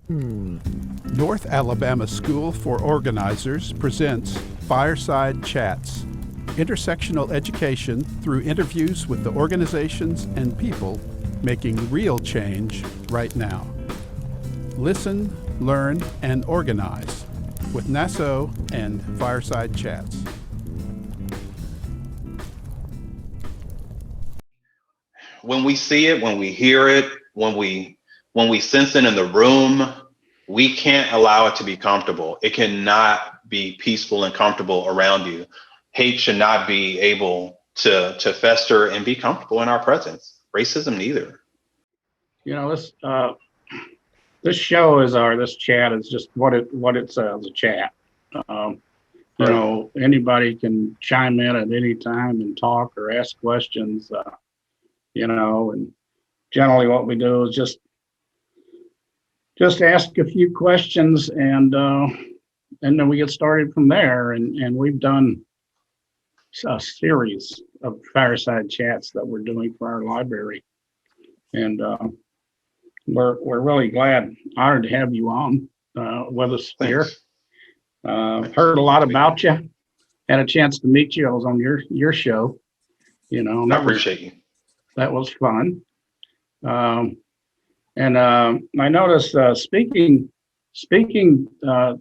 North Alabama School for Organizers presents Fireside Chats, intersectional education through interviews with the organizations and people making real change right now. Listen, learn, and organize with NASO and Fireside Chats. When we see it, when we hear it, when we sense it in the room, we can't allow it to be comfortable. It cannot be peaceful and comfortable around you. Hate should not be able to fester and be comfortable in our presence. Racism neither. You know, this show is this chat is just what it says, a chat. You know, anybody can chime in at any time and talk or ask questions. You know, and generally what we do is just ask a few questions and then we get started from there. And we've done a series of fireside chats that we're doing for our library, and we're really honored to have you on with us here. Heard a lot about you. Had a chance to meet you. I was on your show. You know, I appreciate you. That was fun. And I noticed speaking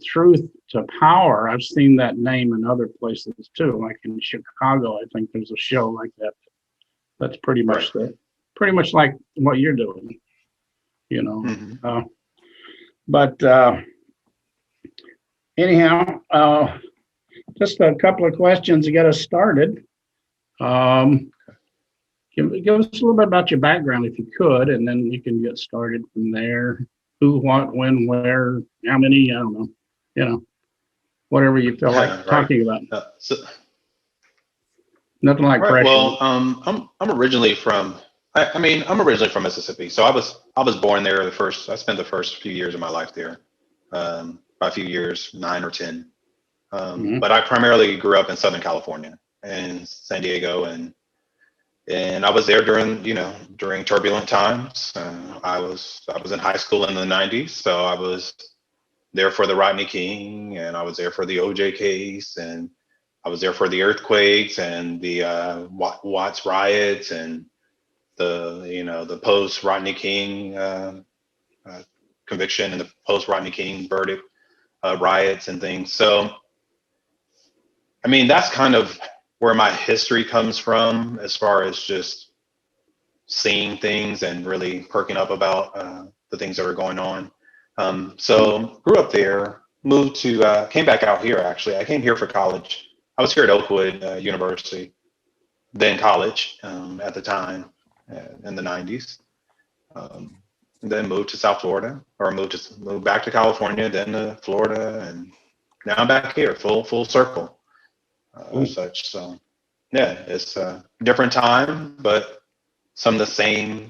truth to power. I've seen that name in other places too, like in Chicago. I think there's a show like that. That's pretty much like what you're doing, you know. Mm-hmm. But anyhow, just a couple of questions to get us started. Give us a little bit about your background, if you could, and then you can get started from there. Who, what, when, where, how many, I don't know, you know, whatever you feel like talking about. Nothing like pressure. Well, I'm originally from, I'm originally from Mississippi. So I was born there I spent the first few years of my life there, by a few years, 9 or 10. But I primarily grew up in Southern California and San Diego, and I was there during turbulent times. I was in high school in the 90s, so I was there for the Rodney King, and I was there for the OJ case, and I was there for the earthquakes and the Watts riots and the post Rodney King conviction and the post Rodney King verdict riots and things. So, I mean, that's kind of where my history comes from, as far as just seeing things and really perking up about the things that are going on. So grew up there, came back out here. Actually, I came here for college. I was here at Oakwood University, then college at the time in the 90s. Then moved to South Florida, or moved back to California, then to Florida, and now I'm back here, full circle. Such. So yeah, it's a different time, but some of the same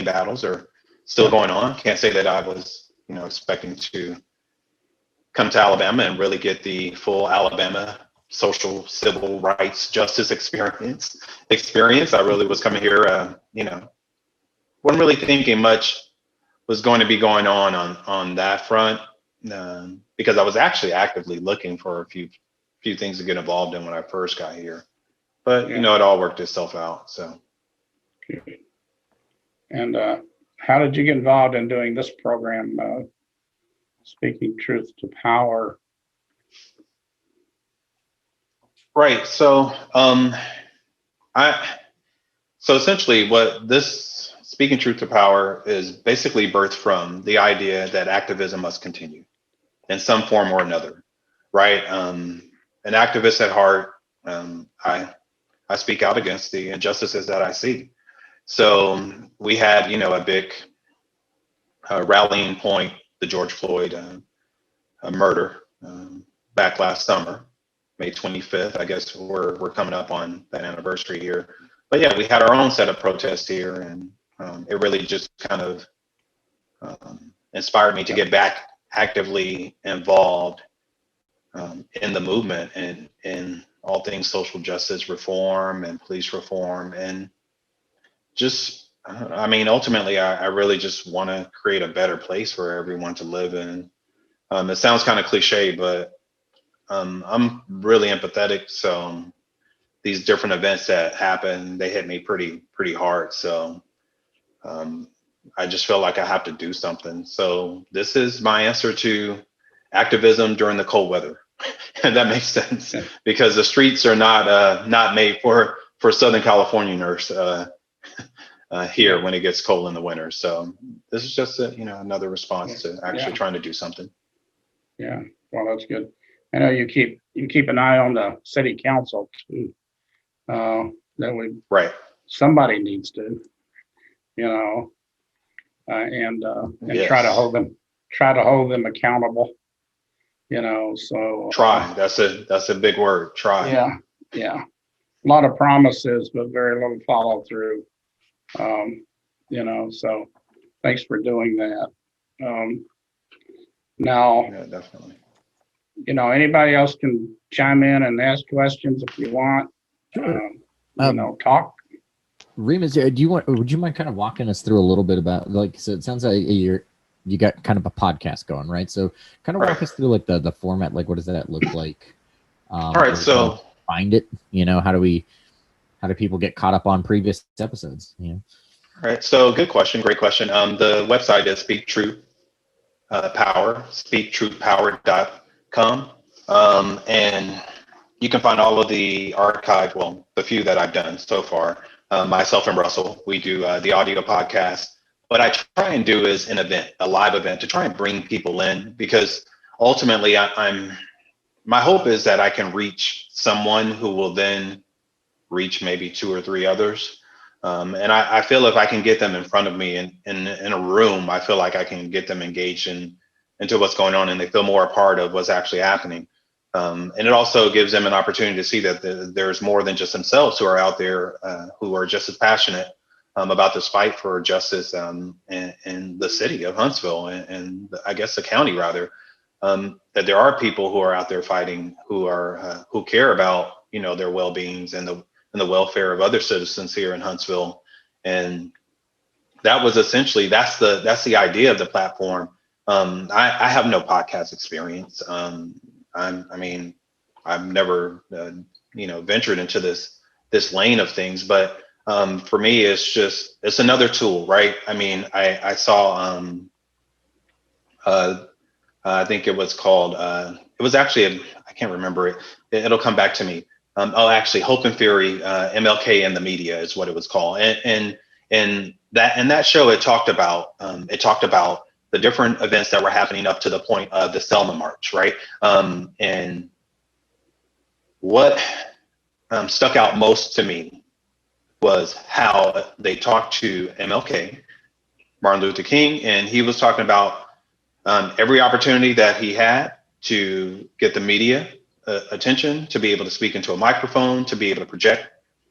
battles are still going on. Can't say that I was expecting to come to Alabama and really get the full Alabama social civil rights justice experience. I really was coming here, wasn't really thinking much was going to be going on that front, because I was actually actively looking for a few things to get involved in when I first got here, but it all worked itself out. So. And how did you get involved in doing this program, Speaking Truth to Power? Right. So, so essentially, what this Speaking Truth to Power is basically birthed from the idea that activism must continue in some form or another. Right. An activist at heart, I speak out against the injustices that I see. So we had, a big rallying point, the George Floyd murder back last summer, May 25th. I guess we're coming up on that anniversary here. But yeah, we had our own set of protests here, and it really just kind of inspired me to get back actively involved in the movement and in all things social justice reform and police reform, and just I mean, ultimately, I really just want to create a better place for everyone to live in. It sounds kind of cliche, but I'm really empathetic. So these different events that happen, they hit me pretty hard. So um, I just feel like I have to do something. So this is my answer to activism during the cold weather. And that makes sense because the streets are not made for Southern Californians here when it gets cold in the winter. So this is just another response to actually trying to do something. Yeah, well, that's good. I know you keep an eye on the city council too. Right. Somebody needs to, and Yes. try to hold them accountable. So Try. That's a big word. Try. Yeah. A lot of promises, but very little follow through. So thanks for doing that. Now, Yeah, definitely. Anybody else can chime in and ask questions if you want. Sure. Talk. Remus, would you mind kind of walking us through a little bit about, like, so it sounds like you got kind of a podcast going, right? So kind of walk us through like the format, like what does that look like? All right, so find it, how do people get caught up on previous episodes? All right, so good question, great question. The website is Speak Truth Power, speaktruthpower.com. And you can find all of the archive, well, the few that I've done so far. Myself and Russell, we do the audio podcast. What I try and do is an event, a live event, to try and bring people in, because ultimately my hope is that I can reach someone who will then reach maybe 2 or 3 others. And I feel if I can get them in front of me in a room, I feel like I can get them engaged into what's going on, and they feel more a part of what's actually happening. And it also gives them an opportunity to see that there's more than just themselves who are out there who are just as passionate about this fight for justice in the city of Huntsville and I guess the county rather. That there are people who are out there fighting who care about their well-beings and the welfare of other citizens here in Huntsville. And that was essentially that's the idea of the platform. I have no podcast experience. I've never ventured into this lane of things, but for me it's another tool, right? I mean, I saw I think it was called it was actually I can't remember it. It'll come back to me. Actually, Hope and Fury, MLK and the Media is what it was called, and that show it talked about the different events that were happening up to the point of the Selma March, right? And what stuck out most to me was how they talked to MLK, Martin Luther King, and he was talking about every opportunity that he had to get the media attention, to be able to speak into a microphone, to be able to project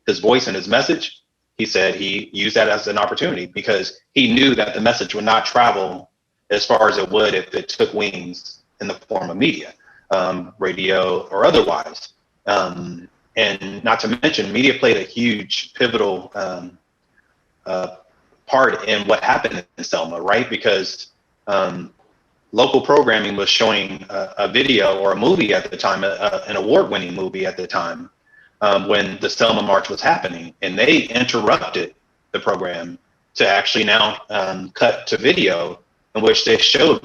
his voice and his message. He said he used that as an opportunity because he knew that the message would not travel as far as it would if it took wings in the form of media, radio or otherwise. And not to mention, media played a huge pivotal part in what happened in Selma, right? Because local programming was showing a video or a movie at the time, an award-winning movie at the time, when the Selma March was happening, and they interrupted the program to actually now cut to video in which they showed,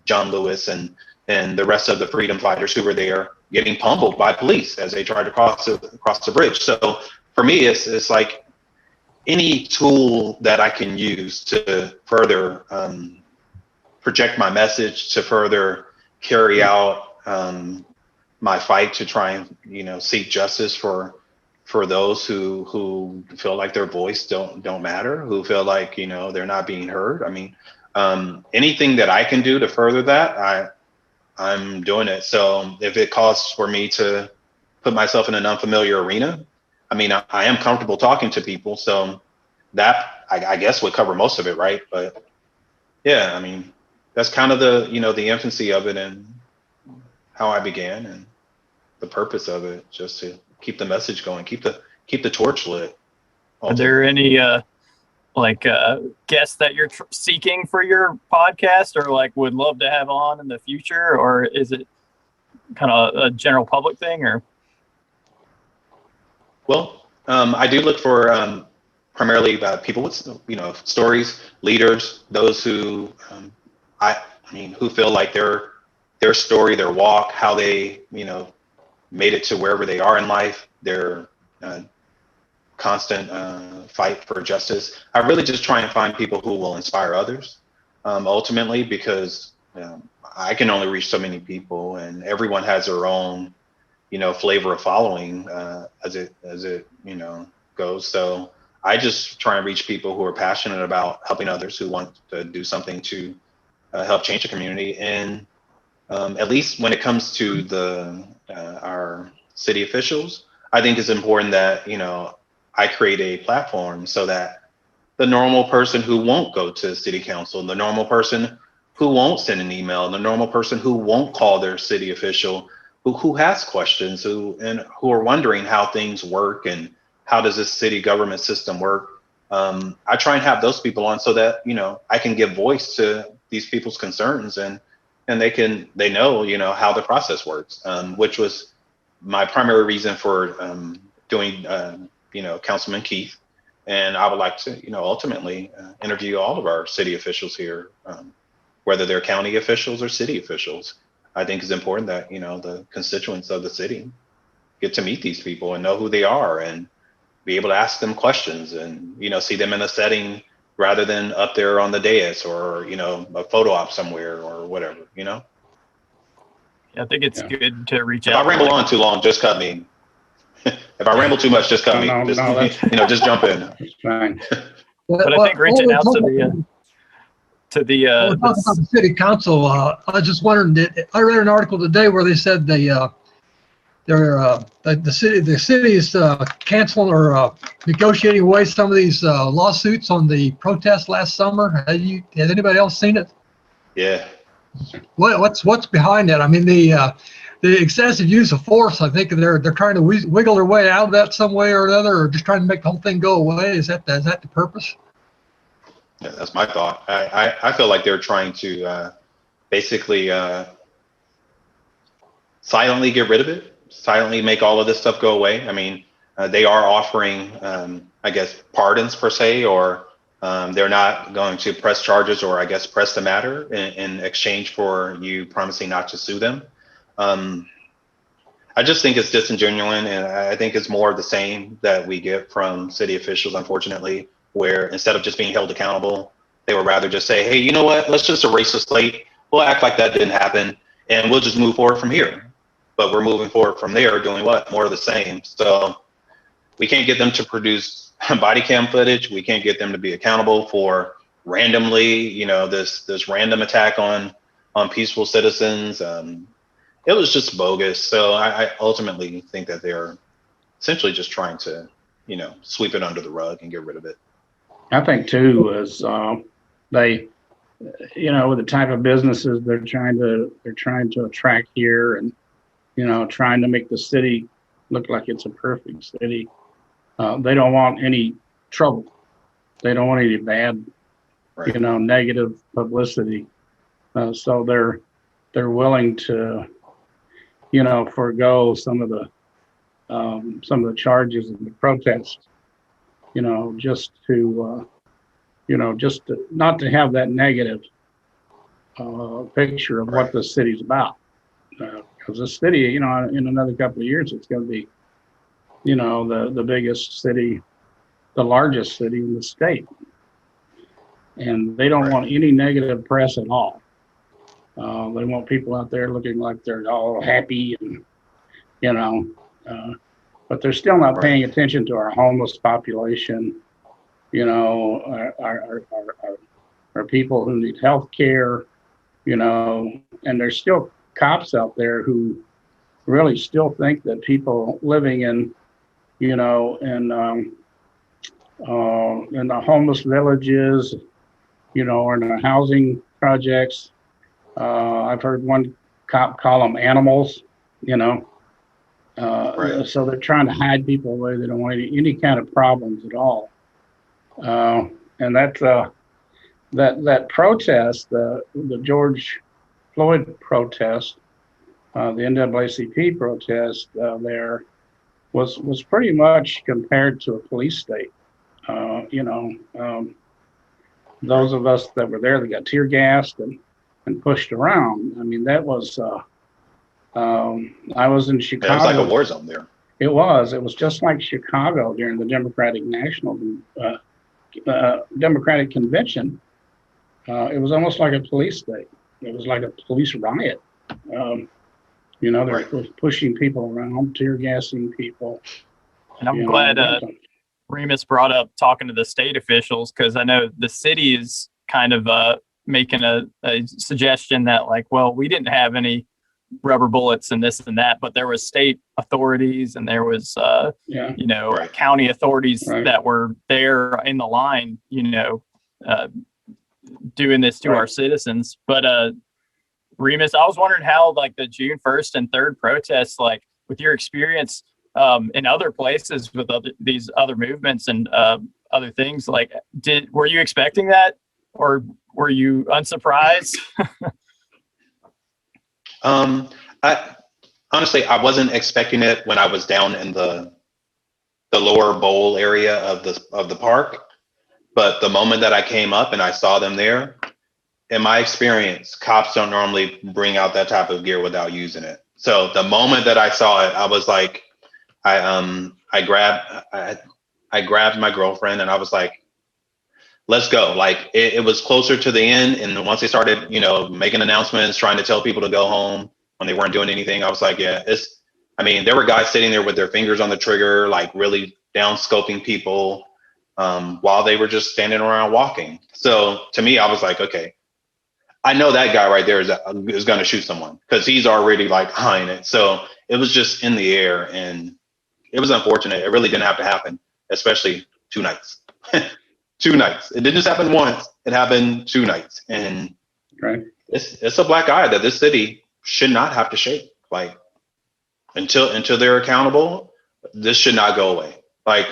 John Lewis and the rest of the freedom fighters who were there getting pummeled by police as they tried to cross the bridge. So for me, it's like any tool that I can use to further project my message, to further carry out my fight to try and seek justice for those who feel like their voice don't matter, who feel like they're not being heard. I mean, anything that I can do to further that, I'm doing it. So if it costs for me to put myself in an unfamiliar arena, I mean, I am comfortable talking to people, so that I guess would cover most of it, right? But yeah, I mean, that's kind of the infancy of it and how I began and the purpose of it, just to keep the message going, keep the torch lit. Are there any like guests that you're seeking for your podcast, or like would love to have on in the future, or is it kind of a general public thing? Or Well, I do look for primarily people with stories, leaders, those who who feel like their story, their walk, how they made it to wherever they are in life, their constant fight for justice. I really just try and find people who will inspire others, ultimately, because I can only reach so many people, and everyone has their own, flavor of following as it goes. So I just try and reach people who are passionate about helping others, who want to do something to help change the community. And at least when it comes to our city officials, I think it's important that I create a platform so that the normal person who won't go to city council, the normal person who won't send an email, the normal person who won't call their city official, who has questions, who are wondering how things work and how does this city government system work. I try and have those people on so that I can give voice to these people's concerns, and they know how the process works, which was my primary reason for doing Councilman Keith. And I would like to ultimately interview all of our city officials here, whether they're county officials or city officials. I think it's important that the constituents of the city get to meet these people and know who they are, and be able to ask them questions, and see them in a setting rather than up there on the dais, or a photo op somewhere or whatever. I think it's good to reach If out. I ramble on too long, just cut me. If I ramble too much, just cut me. Just jump in. That's fine. But I think reaching out to the talking about the city council, I was just wondering, I read an article today where they said the city is canceling or negotiating away some of these lawsuits on the protest last summer. Has anybody else seen it? Yeah. What's behind that? I mean, the excessive use of force. I think they're trying to wiggle their way out of that some way or another, or just trying to make the whole thing go away. Is that the purpose? Yeah, that's my thought. I feel like they're trying to basically silently get rid of it, silently make all of this stuff go away. I mean, they are offering, I guess, pardons per se, or they're not going to press charges, or I guess press the matter in exchange for you promising not to sue them. I just think it's disingenuous, and I think it's more of the same that we get from city officials, unfortunately, where instead of just being held accountable, they would rather just say, hey, you know what, let's just erase the slate. We'll act like that didn't happen, and we'll just move forward from here. But we're moving forward from there, doing what? More of the same. So we can't get them to produce body cam footage. We can't get them to be accountable for randomly, this random attack on peaceful citizens. It was just bogus. So I ultimately think that they're essentially just trying to, sweep it under the rug and get rid of it. I think too is they, with the type of businesses they're trying to attract here, and trying to make the city look like it's a perfect city. They don't want any trouble. They don't want any bad, Right. Negative publicity. So they're willing to, forego some of the charges in the protest, just to not to have that negative picture of what the city's about. Because the city, in another couple of years, it's going to be, the biggest city, the largest city in the state. And they don't want any negative press at all. They want people out there looking like they're all happy, and, but they're still not paying attention to our homeless population, our people who need health care, and there's still cops out there who really still think that people living in the homeless villages, or in the housing projects. I've heard one cop call them animals, so they're trying to hide people away. They don't want any kind of problems at all. And that protest, the George Floyd protest, the NAACP protest there was pretty much compared to a police state. Those of us that were there, that got tear gassed and pushed around. I mean, that was. I was in Chicago. It was like a war zone there. It was. It was just like Chicago during the Democratic Democratic Convention. It was almost like a police state. It was like a police riot. They were pushing people around, tear gassing people. And I'm glad Remus brought up talking to the state officials, because I know the city is kind of making a suggestion that, like, well, we didn't have any rubber bullets and this and that, but there was state authorities and there was county authorities that were there in the line, doing this to our citizens. But Remus, I was wondering how, like, the June 1st and 3rd protests, like, with your experience in other places with these other movements and other things, like, were you expecting that, or were you unsurprised? I honestly, I wasn't expecting it when I was down in the lower bowl area of the park, but the moment that I came up and I saw them there, in my experience, cops don't normally bring out that type of gear without using it. So the moment that I saw it, I was like, I grabbed my girlfriend and I was like, let's go. Like, it was closer to the end. And once they started, making announcements, trying to tell people to go home when they weren't doing anything, I was like, yeah, there were guys sitting there with their fingers on the trigger, like really down scoping people while they were just standing around walking. So to me, I was like, okay, I know that guy right there is going to shoot someone, because he's already like behind it. So it was just in the air, and it was unfortunate. It really didn't have to happen, especially 2 nights. 2 nights. It didn't just happen once. It happened 2 nights. And it's a black eye that this city should not have to shake. Like, until they're accountable, this should not go away. Like,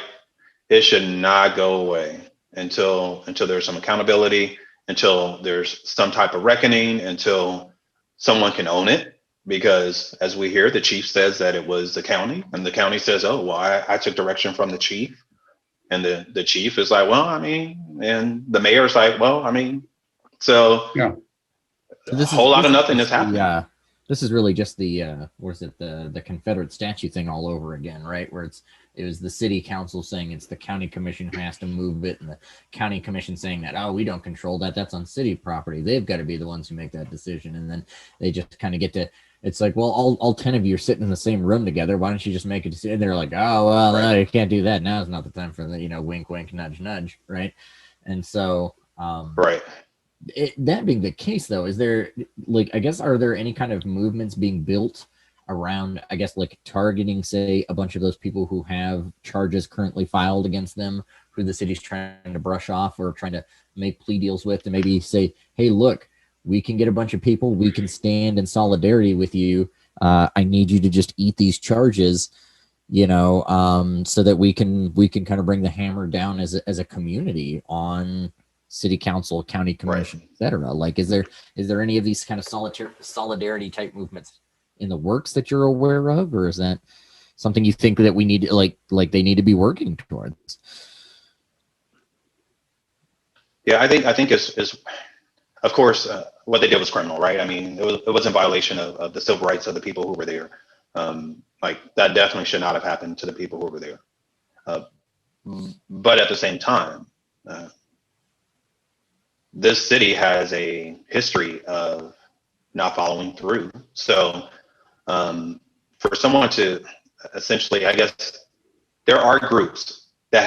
it should not go away until there's some accountability, until there's some type of reckoning, until someone can own it. Because as we hear, the chief says that it was the county, and the county says, oh, well, I took direction from the chief. And the chief is like, well, and the mayor's like, well, so yeah. A whole lot of nothing is happening. Yeah, this is really just the Confederate statue thing all over again, right? Where it was the city council saying it's the county commission who has to move it, and the county commission saying that, oh, we don't control that. That's on city property. They've got to be the ones who make that decision. And then they just kind of get to, it's like, well, all 10 of you are sitting in the same room together. Why don't you just make a decision? And they're like, oh, well, no, you can't do that. Now is not the time for the, wink, wink, nudge, nudge, right? And so, that being the case, though, is there, like, I guess, are there any kind of movements being built around, I guess, like targeting, say, a bunch of those people who have charges currently filed against them, who the city's trying to brush off or trying to make plea deals with, to maybe say, hey, look, we can get a bunch of people, we can stand in solidarity with you. I need you to just eat these charges, so that we can kind of bring the hammer down as a community on city council, county commission, et cetera. Like, is there any of these kind of solidarity type movements in the works that you're aware of, or is that something you think that we need, like they need to be working towards? Yeah, I think it's of course, what they did was criminal, right? It was in violation of the civil rights of the people who were there. Like, that definitely should not have happened to the people who were there. But at the same time, this city has a history of not following through. So for someone to essentially, I guess, there are groups that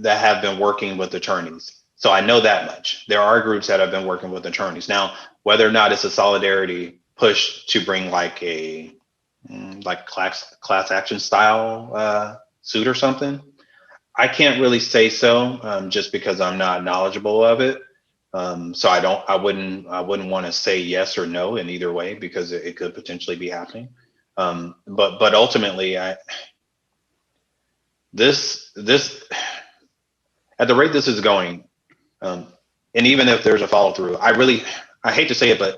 have been working with attorneys. So I know that much. There are groups that have been working with attorneys. Now, whether or not it's a solidarity push to bring like a class action style suit or something, I can't really say so, just because I'm not knowledgeable of it. So I wouldn't want to say yes or no in either way, because it could potentially be happening. But ultimately, this at the rate this is going, And even if there's a follow through, I hate to say it, but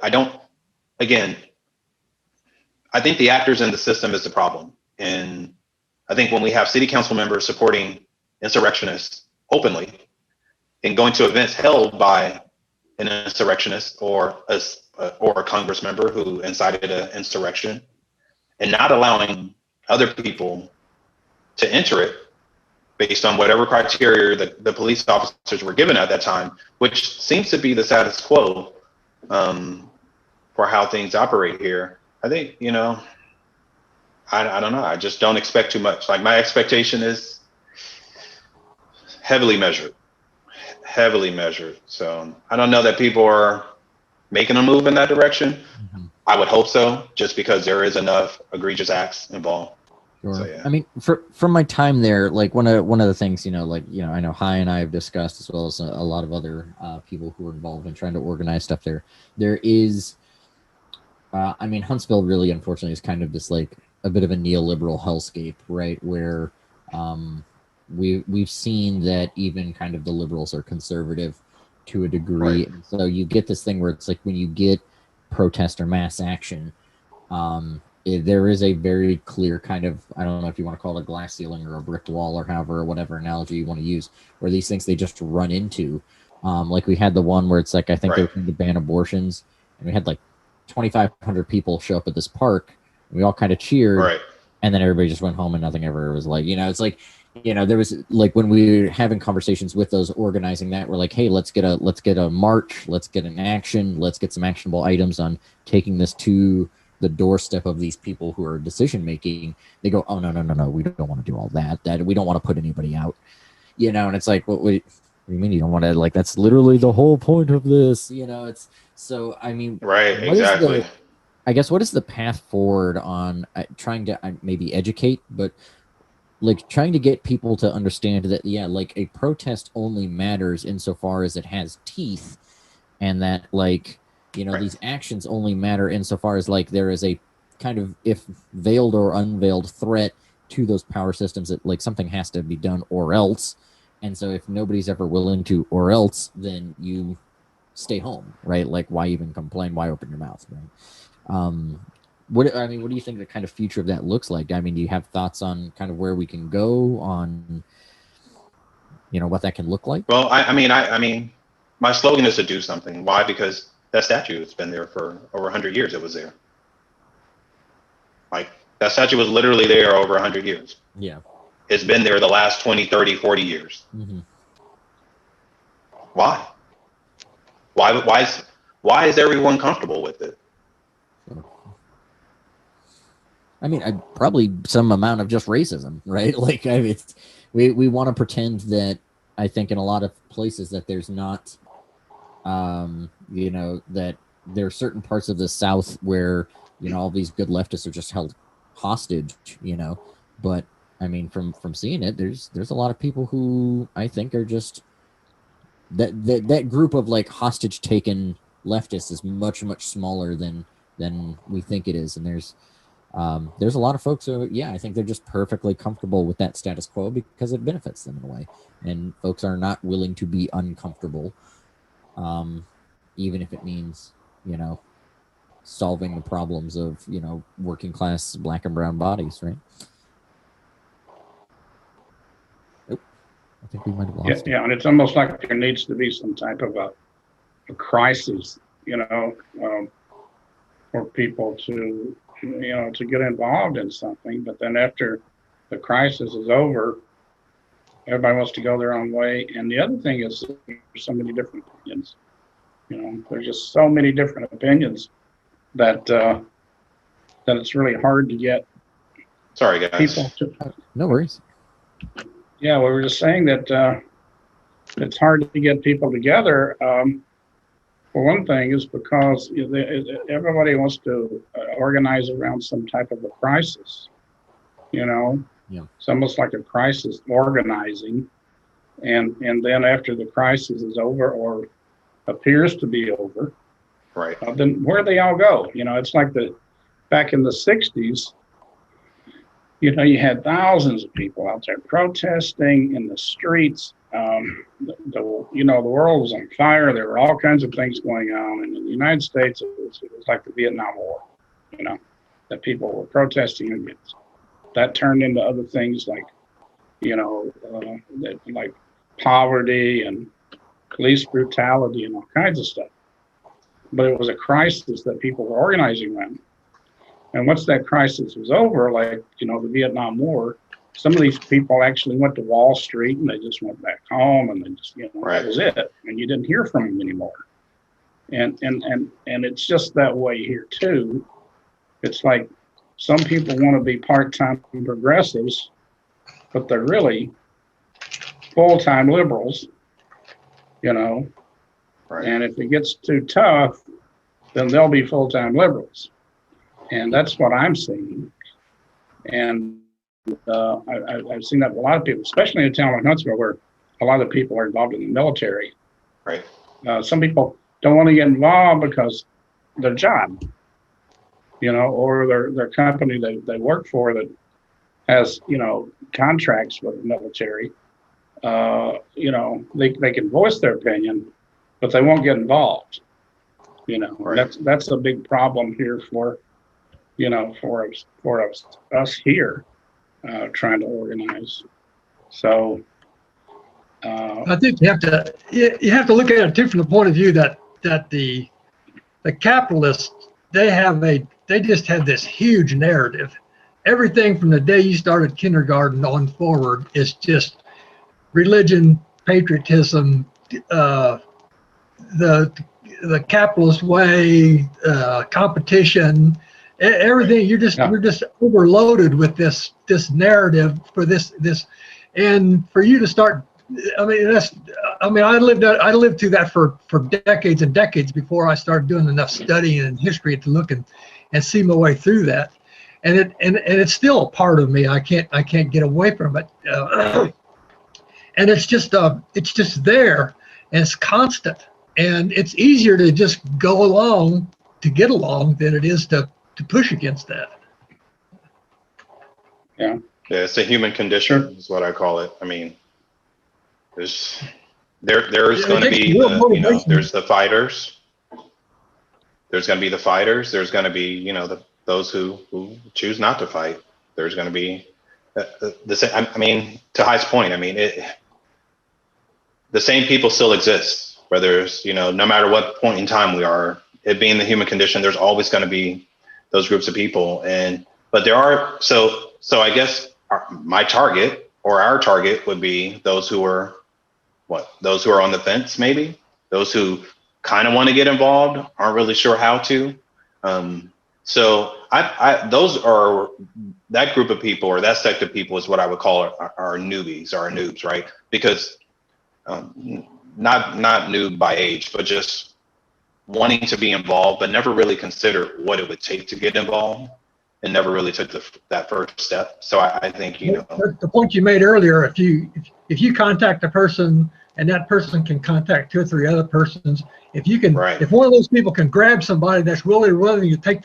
again, I think the actors in the system is the problem. And I think when we have city council members supporting insurrectionists openly and going to events held by an insurrectionist or a Congress member who incited an insurrection, and not allowing other people to enter it based on whatever criteria the police officers were given at that time, which seems to be the status quo for how things operate here. I think, I don't know. I just don't expect too much. Like, my expectation is heavily measured. So I don't know that people are making a move in that direction. Mm-hmm. I would hope so, just because there is enough egregious acts involved. Sure. So, yeah. I mean, from my time there, like one of the things, I know Hi and I have discussed, as well as a lot of other people who are involved in trying to organize stuff there. There is, Huntsville really, unfortunately, is kind of this like a bit of a neoliberal hellscape, right? Where we've seen that even kind of the liberals are conservative to a degree. Right. And so you get this thing where it's like when you get protest or mass action, there is a very clear kind of, I don't know if you want to call it a glass ceiling or a brick wall or however, or whatever analogy you want to use, where these things they just run into. Like we had the one where it's like, I think they were trying to ban abortions, and we had like 2,500 people show up at this park, and we all kind of cheered, Right. and then everybody just went home and nothing ever was like, it's like, there was like when we were having conversations with those organizing that, we're like, hey, let's get a march, let's get an action, let's get some actionable items on taking this to the doorstep of these people who are decision making. They go, oh no, we don't want to do all that we don't want to put anybody out, and it's like, what do you mean you don't want to? Like, that's literally the whole point of this. It's so, Right, exactly. I guess what is the path forward on trying to maybe educate, but like trying to get people to understand that, like a protest only matters insofar as it has teeth, and that like, these actions only matter insofar as like there is a kind of, if veiled or unveiled, threat to those power systems, that like something has to be done or else. And so if nobody's ever willing to or else, then you stay home, right? Like, why even complain? Why open your mouth, right? What do you think the kind of future of that looks like? Do you have thoughts on kind of where we can go on, what that can look like? Well, I mean, my slogan is to do something. Why? Because that statue has been there for over 100 years. It was there. Like, that statue was literally there over 100 years. Yeah. It's been there the last 20, 30, 40 years. Mm-hmm. Why? Why is everyone comfortable with it? Probably some amount of just racism, right? Like, we want to pretend that, I think in a lot of places, that there's not, that there are certain parts of the South where, all these good leftists are just held hostage, but from seeing it, there's a lot of people who I think are just that group of like hostage taken leftists is much, much smaller than we think it is. And there's a lot of folks who, I think they're just perfectly comfortable with that status quo because it benefits them in a way. And folks are not willing to be uncomfortable, even if it means, solving the problems of, working class black and brown bodies, right? Oh, I think we might have lost it. Yeah, and it's almost like there needs to be some type of a crisis, for people to get involved in something. But then after the crisis is over, everybody wants to go their own way. And the other thing is, there's so many different opinions. There's just so many different opinions that it's really hard to get. Sorry, guys. People to. No worries. Yeah, we were just saying that it's hard to get people together. For one thing, is because everybody wants to organize around some type of a crisis. Yeah. It's almost like a crisis organizing, and then after the crisis is over or appears to be over, right? Then where do they all go? It's like back in the 60s. You had thousands of people out there protesting in the streets. the world was on fire. There were all kinds of things going on, and in the United States, it was like the Vietnam War, that people were protesting against. That turned into other things like, like poverty and police brutality and all kinds of stuff. But it was a crisis that people were organizing around. And once that crisis was over, like, the Vietnam War, some of these people actually went to Wall Street and they just went back home and they just, Right. that was it. And you didn't hear from them anymore. And it's just that way here too. It's like some people want to be part-time progressives, but they're really full-time liberals, Right. and if it gets too tough, then they'll be full-time liberals. And that's what I'm seeing. And I've seen that with a lot of people, especially in a town like Huntsville, where a lot of people are involved in the military. Right. Some people don't want to get involved because their job, or their company they work for that has, contracts with the military. They can voice their opinion, but they won't get involved. Right. That's a big problem here for us here, trying to organize. So I think you have to look at it too from the point of view that the capitalists, they just have this huge narrative. Everything from the day you started kindergarten on forward is just religion, patriotism, the capitalist way, competition, everything. We're just overloaded with this narrative for this, and for you to start. I lived through that for decades and decades before I started doing enough studying and history to look and see my way through that. And it's still a part of me. I can't get away from it. And it's just there, and it's constant. And it's easier to just go along to get along than it is to push against that. Yeah, it's a human condition, is what I call it. I mean, there's going to be there's the fighters. There's going to be the fighters. There's going to be those who choose not to fight. There's going to be to High's point. The same people still exist. Whether it's no matter what point in time we are, it being the human condition, there's always going to be those groups of people. But there are so I guess my target or our target would be those who are on the fence, maybe those who kind of want to get involved, aren't really sure how to. So that group of people or that sect of people is what I would call our newbies, our noobs, right? Because not noob by age, but just wanting to be involved, but never really considered what it would take to get involved, and never really took that first step. So I think the point you made earlier. If you contact a person and that person can contact 2 or 3 other persons, if one of those people can grab somebody that's really willing to take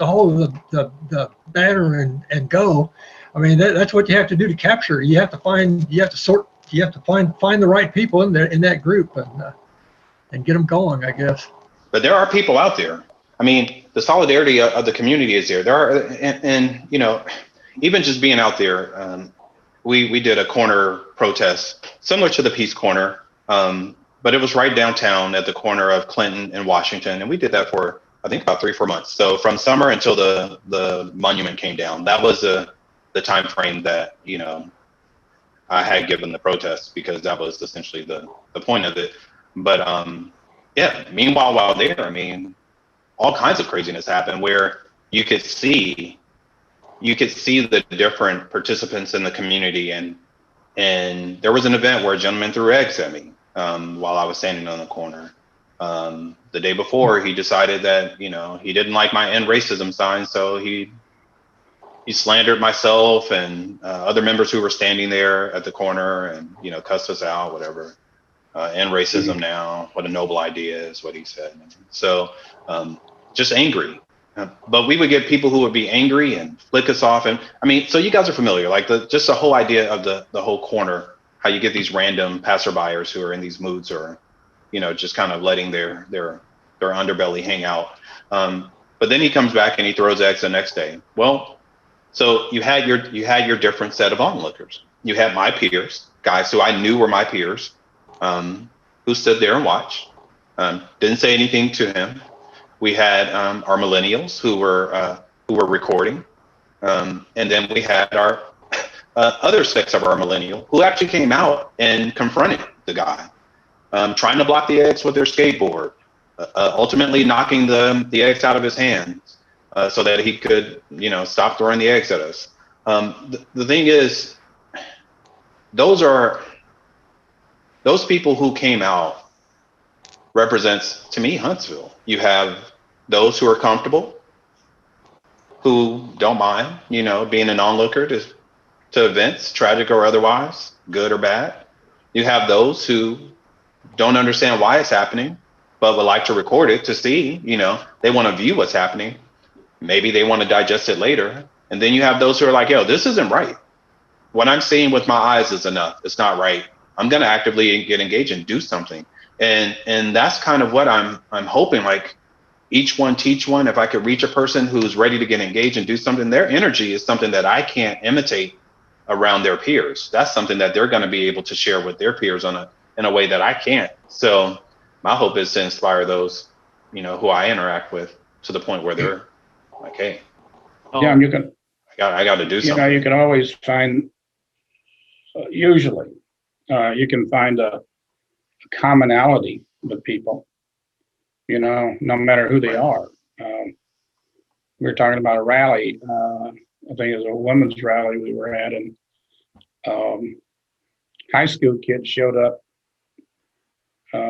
a hold of the banner and go, that's what you have to do to capture. You have to find the right people in that group and get them going, I guess. But there are people out there. The solidarity of the community is there. There are, and even just being out there, we did a corner protest similar to the Peace Corner, but it was right downtown at the corner of Clinton and Washington, and we did that for I think about 3 or 4 months. So from summer until the monument came down, that was the time frame that I had given the protest, because that was essentially the point of it. But meanwhile, while there, all kinds of craziness happened where you could see the different participants in the community, and there was an event where a gentleman threw eggs at me while I was standing on the corner. The day before, he decided that he didn't like my end racism sign, so he slandered myself and other members who were standing there at the corner, and cussed us out, whatever. End racism now, what a noble idea is what he said. So just angry. But we would get people who would be angry and flick us off. And so you guys are familiar, like just the whole idea of the whole corner how you get these random passerbyers who are in these moods, or, you know, just kind of letting their underbelly hang out. But then he comes back and he throws eggs the next day. Well, so you had your different set of onlookers. You had my peers, guys who I knew were my peers, who stood there and watched, didn't say anything to him. We had our millennials who were recording, and then we had our other six of our millennial who actually came out and confronted the guy, trying to block the eggs with their skateboard, ultimately knocking the eggs out of his hands, so that he could, you know, stop throwing the eggs at us. The thing is, those people who came out represents, to me, Huntsville. You have those who are comfortable, who don't mind, you know, being an onlooker to events, tragic or otherwise, good or bad. You have those who don't understand why it's happening, but would like to record it to see, you know, they want to view what's happening. Maybe they want to digest it later. And then you have those who are like, yo, this isn't right. What I'm seeing with my eyes is enough. It's not right. I'm going to actively get engaged and do something. And that's kind of what I'm hoping, like, each one teach one. If I could reach a person who's ready to get engaged and do something, their energy is something that I can't imitate around their peers. That's something that they're going to be able to share with their peers in a way that I can't. So my hope is to inspire those, you know, who I interact with, to the point where they're like, hey, Yeah, you can, I got to do you something. know, you can always find, usually, you can find a commonality with people, you know, no matter who they are. We were talking about a rally, I think it was a women's rally we were at, and high school kids showed up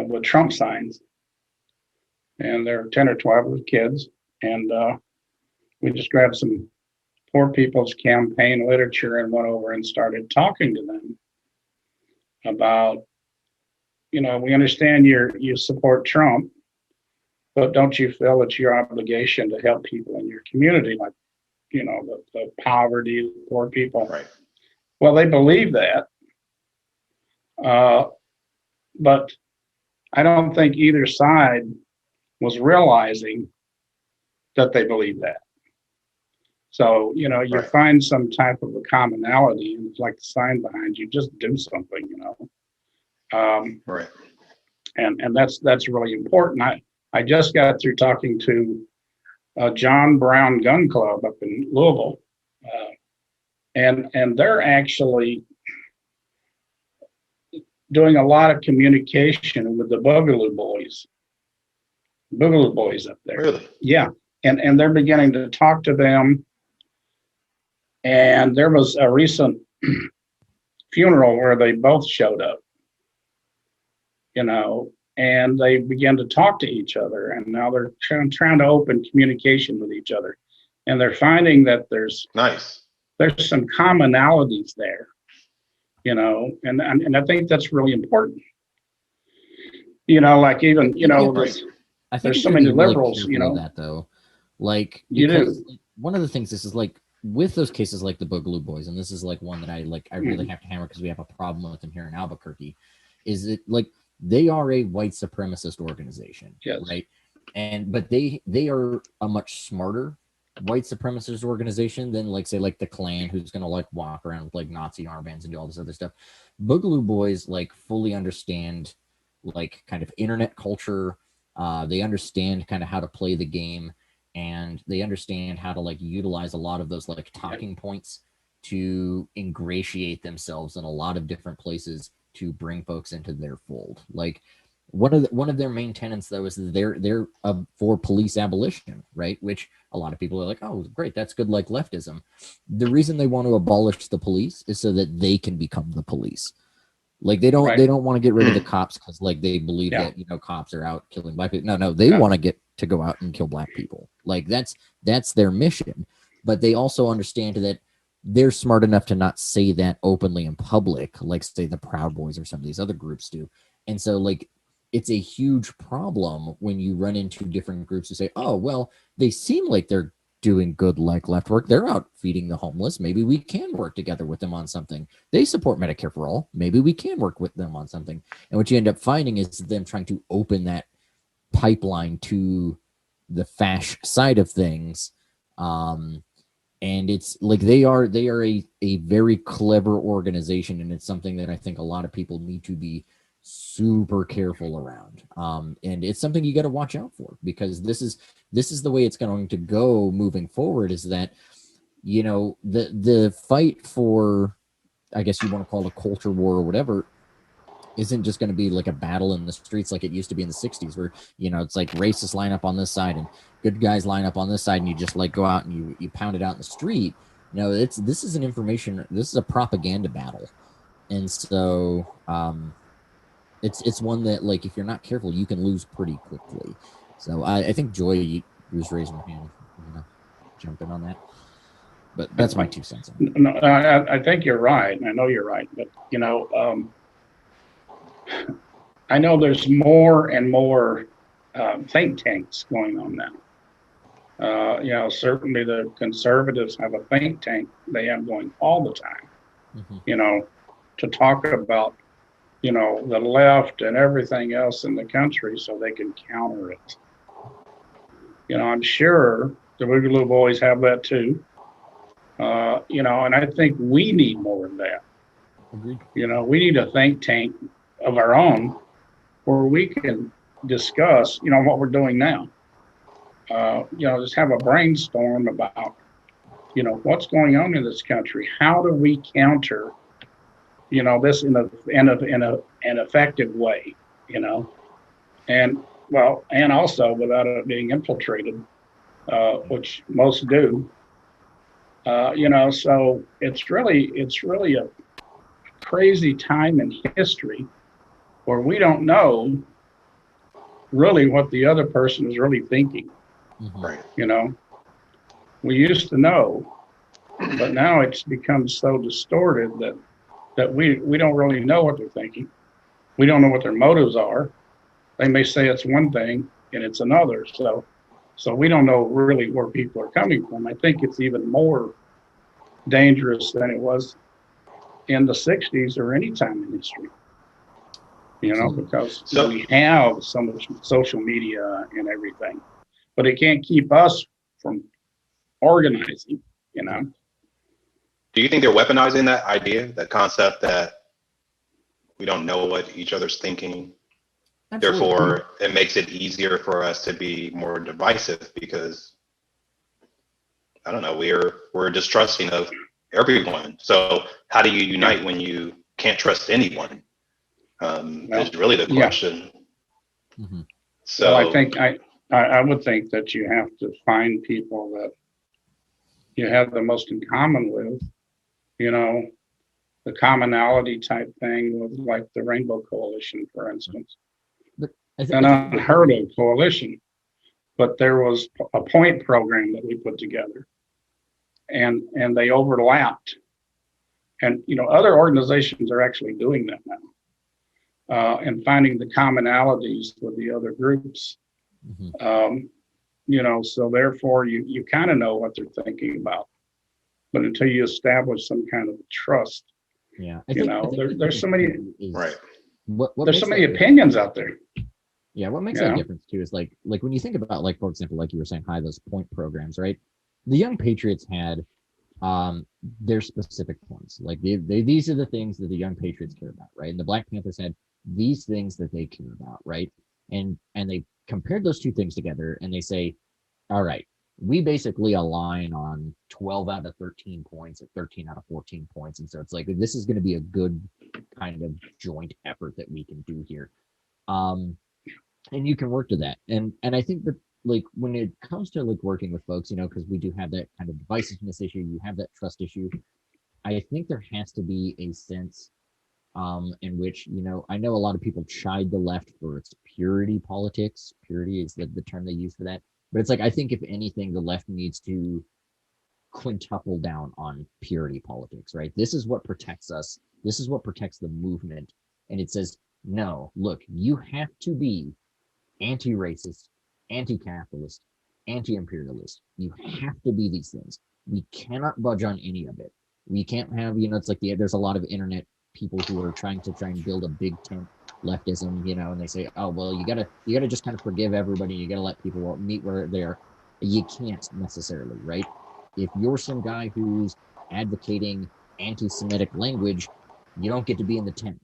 with Trump signs, and there were 10 or 12 kids, and we just grabbed some Poor People's Campaign literature and went over and started talking to them about, you know, we understand you support Trump, but don't you feel it's your obligation to help people in your community, like, you know, the poverty, the poor people. Right. Well, they believe that, but I don't think either side was realizing that they believe that. So, you know, you Right. find some type of a commonality, and it's like the sign behind you, just do something, you know. Right. And that's really important. I just got through talking to John Brown Gun Club up in Louisville, and they're actually doing a lot of communication with the Boogaloo Boys up there. Really? Yeah, and they're beginning to talk to them. And there was a recent funeral where they both showed up, you know, and they began to talk to each other, and now they're trying to open communication with each other, and they're finding that there's some commonalities there, you know, and I think that's really important, you know, like even, you know, there's so many liberals, you know, that though, like, you because do. one of the things, this is like with those cases like the Boogaloo Boys, and this is like one that I really have to hammer because we have a problem with them here in Albuquerque, is that like they are a white supremacist organization, Yes. right? But they are a much smarter white supremacist organization than, like, say, like the Klan, who's gonna like walk around with like Nazi armbands and do all this other stuff. Boogaloo Boys like fully understand like kind of internet culture. They understand kind of how to play the game, and they understand how to like utilize a lot of those like talking points to ingratiate themselves in a lot of different places to bring folks into their fold. Like one of their main tenets though is they're for police abolition, right? Which a lot of people are like, oh great, that's good, like leftism. The reason they want to abolish the police is so that they can become the police. Like they don't want to get rid of the cops because like they believe that, you know, cops are out killing black people. No, they want to get to go out and kill black people. Like that's their mission. But they also understand that they're smart enough to not say that openly in public, like say the Proud Boys or some of these other groups do. And so like it's a huge problem when you run into different groups who say, oh well, they seem like they're doing good like left work. They're out feeding the homeless. Maybe we can work together with them on something. They support Medicare for all. Maybe we can work with them on something. And what you end up finding is them trying to open that pipeline to the fash side of things. And it's like they are a very clever organization, and it's something that I think a lot of people need to be super careful around. And it's something you got to watch out for, because this is the way it's going to go moving forward, is that, you know, the fight for, I guess you want to call it a culture war or whatever, isn't just going to be like a battle in the streets like it used to be in the 60s, where, you know, it's like racists line up on this side and good guys line up on this side, and you just like go out and you pound it out in the street. No, this is a propaganda battle. And so it's one that, like, if you're not careful, you can lose pretty quickly. So I think Joy was raising her hand, you know, jump in on that. But that's my 2 cents on it. No, I think you're right. I know you're right. But, you know, I know there's more and more think tanks going on now. You know, certainly the conservatives have a think tank they have going all the time, you know, to talk about, you know, the left and everything else in the country so they can counter it. You know, I'm sure the Boogaloo Boys have that too. You know, and I think we need more of that. Agreed. You know, we need a think tank of our own where we can discuss, you know, what we're doing now. You know, just have a brainstorm about, you know, what's going on in this country. How do we counter, you know, this in an effective way, you know, and well, and also without it being infiltrated, which most do. You know, so it's really a crazy time in history where we don't know really what the other person is really thinking. Right. You know, we used to know, but now it's become so distorted that we don't really know what they're thinking. We don't know what their motives are. They may say it's one thing and it's another. So we don't know really where people are coming from. I think it's even more dangerous than it was in the 60s or any time in history. You know, because we have so much social media and everything, but it can't keep us from organizing, you know. Do you think they're weaponizing that idea, that concept that we don't know what each other's thinking? Absolutely. Therefore, it makes it easier for us to be more divisive because, I don't know, we're distrusting of everyone. So how do you unite when you can't trust anyone? Is really the question. Yeah. So well, I think I would think that you have to find people that you have the most in common with, you know, the commonality type thing with, like, the Rainbow Coalition, for instance. An unheard of coalition, but there was a point program that we put together, and they overlapped, and, you know, other organizations are actually doing that now. And finding the commonalities with the other groups, you know, so therefore you kind of know what they're thinking about, but until you establish some kind of trust, you know, there's so many, right? There's so many opinions out there. Yeah, what makes that difference too is like when you think about, like, for example, like you were saying, those point programs, right? The Young Patriots had their specific points. Like these are the things that the Young Patriots care about, right? And the Black Panthers had these things that they care about, right? And they compared those two things together, and they say, all right, we basically align on 12 out of 13 points or 13 out of 14 points. And so it's like, this is going to be a good kind of joint effort that we can do here. And you can work to that. And I think that, like, when it comes to, like, working with folks, you know, because we do have that kind of divisiveness issue, you have that trust issue. I think there has to be a sense in which, you know, I know a lot of people chide the left for its purity politics. Purity is the term they use for that. But it's like, I think if anything, the left needs to quintuple down on purity politics, right? This is what protects us. This is what protects the movement. And it says, no, look, you have to be anti-racist, anti-capitalist, anti-imperialist. You have to be these things. We cannot budge on any of it. We can't have, it's like there's a lot of internet people who are trying and build a big tent leftism, and they say, oh, well, you gotta just kind of forgive everybody. You gotta let people meet where they are. You can't necessarily, right? If you're some guy who's advocating anti-Semitic language, you don't get to be in the tent.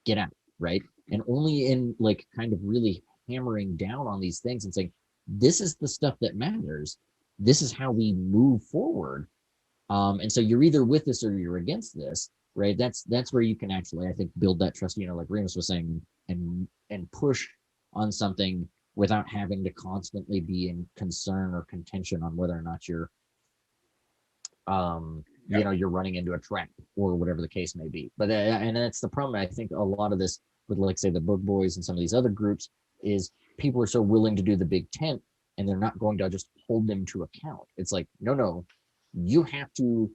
Get out, right? And only in like kind of really hammering down on these things and saying, this is the stuff that matters. This is how we move forward. And so you're either with this or you're against this, right? That's where you can actually, I think, build that trust, like Remus was saying, and push on something without having to constantly be in concern or contention on whether or not you're you're running into a trap or whatever the case may be. But and that's the problem. I think a lot of this with, like, say, the Book Boys and some of these other groups is people are so willing to do the big tent and they're not going to just hold them to account. It's like, no, you got to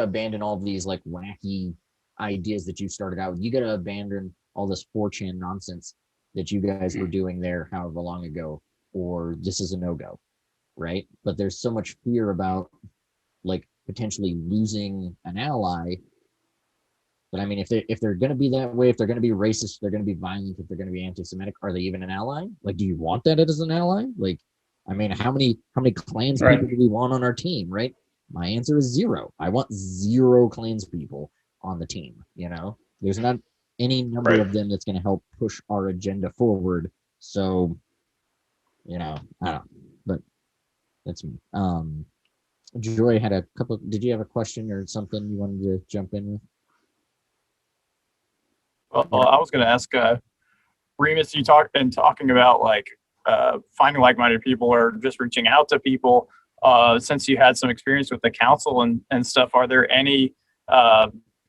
abandon all of these like wacky ideas that you started out with. You got to abandon all this 4chan nonsense that you guys were doing there however long ago, or this is a no-go, right? But there's so much fear about like potentially losing an ally. But I mean, if they're going to be that way, if they're going to be racist, if they're going to be violent, if they're going to be anti-Semitic, are they even an ally? Like, do you want that as an ally? Like, I mean, how many clans people do we want on our team, right? My answer is 0. I want 0 clans people on the team. There's not any number of them that's going to help push our agenda forward. So, I don't know, but that's me. Joy had a couple. Did you have a question or something you wanted to jump in with? Well, I was going to ask Remus, talking about like finding like-minded people or just reaching out to people. Since you had some experience with the council and stuff, are there any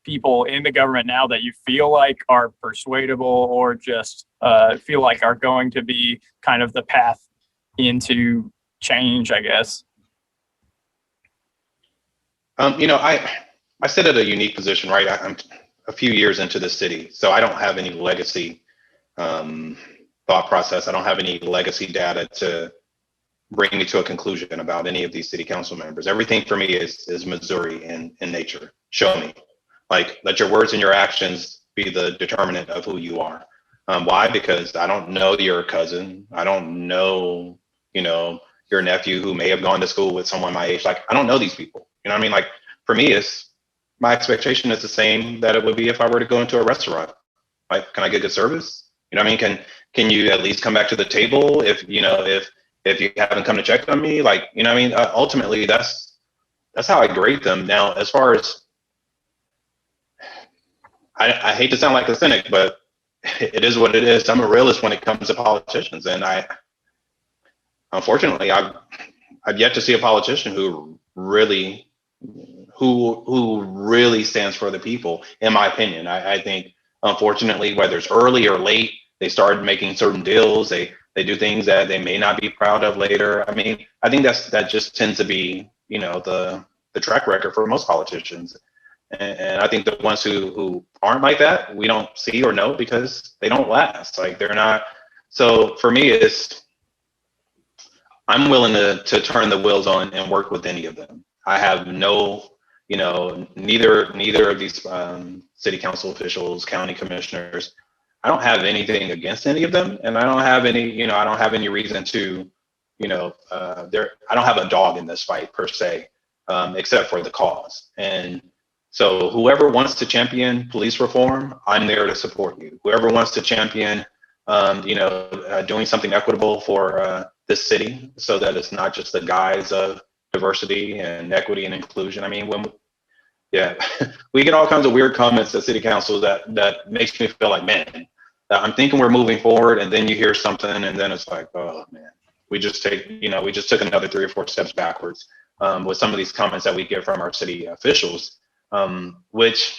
people in the government now that you feel like are persuadable or just feel like are going to be kind of the path into change, I guess? I sit at a unique position, right? I'm a few years into the city, so I don't have any legacy thought process. I don't have any legacy data to bring me to a conclusion about any of these city council members. Everything for me is Missouri in nature. Show me. Like, let your words and your actions be the determinant of who you are. Why? Because I don't know your cousin. I don't know, your nephew who may have gone to school with someone my age. Like, I don't know these people. You know what I mean? Like, for me, my expectation is the same that it would be if I were to go into a restaurant. Like, can I get good service? You know what I mean? Can you at least come back to the table if you haven't come to check on me? Like, you know what I mean? Ultimately, that's how I grade them. Now, as far as, I hate to sound like a cynic, but it is what it is. I'm a realist when it comes to politicians. And unfortunately, I've yet to see a politician who really stands for the people, in my opinion. I think, unfortunately, whether it's early or late, they started making certain deals. They do things that they may not be proud of later. I mean, I think that just tends to be, the track record for most politicians. And I think the ones who aren't like that, we don't see or know because they don't last. Like, they're not. So for me, I'm willing to turn the wheels on and work with any of them. I have no, neither of these city council officials, county commissioners, I don't have anything against any of them, and I don't have any reason to, I don't have a dog in this fight per se, except for the cause. And so whoever wants to champion police reform, I'm there to support you. Whoever wants to champion, doing something equitable for this city, so that it's not just the guise of diversity and equity and inclusion. I mean, we get all kinds of weird comments at city council that makes me feel like, man, I'm thinking we're moving forward, and then you hear something, and then it's like, oh man, we just took another 3 or 4 steps backwards with some of these comments that we get from our city officials, which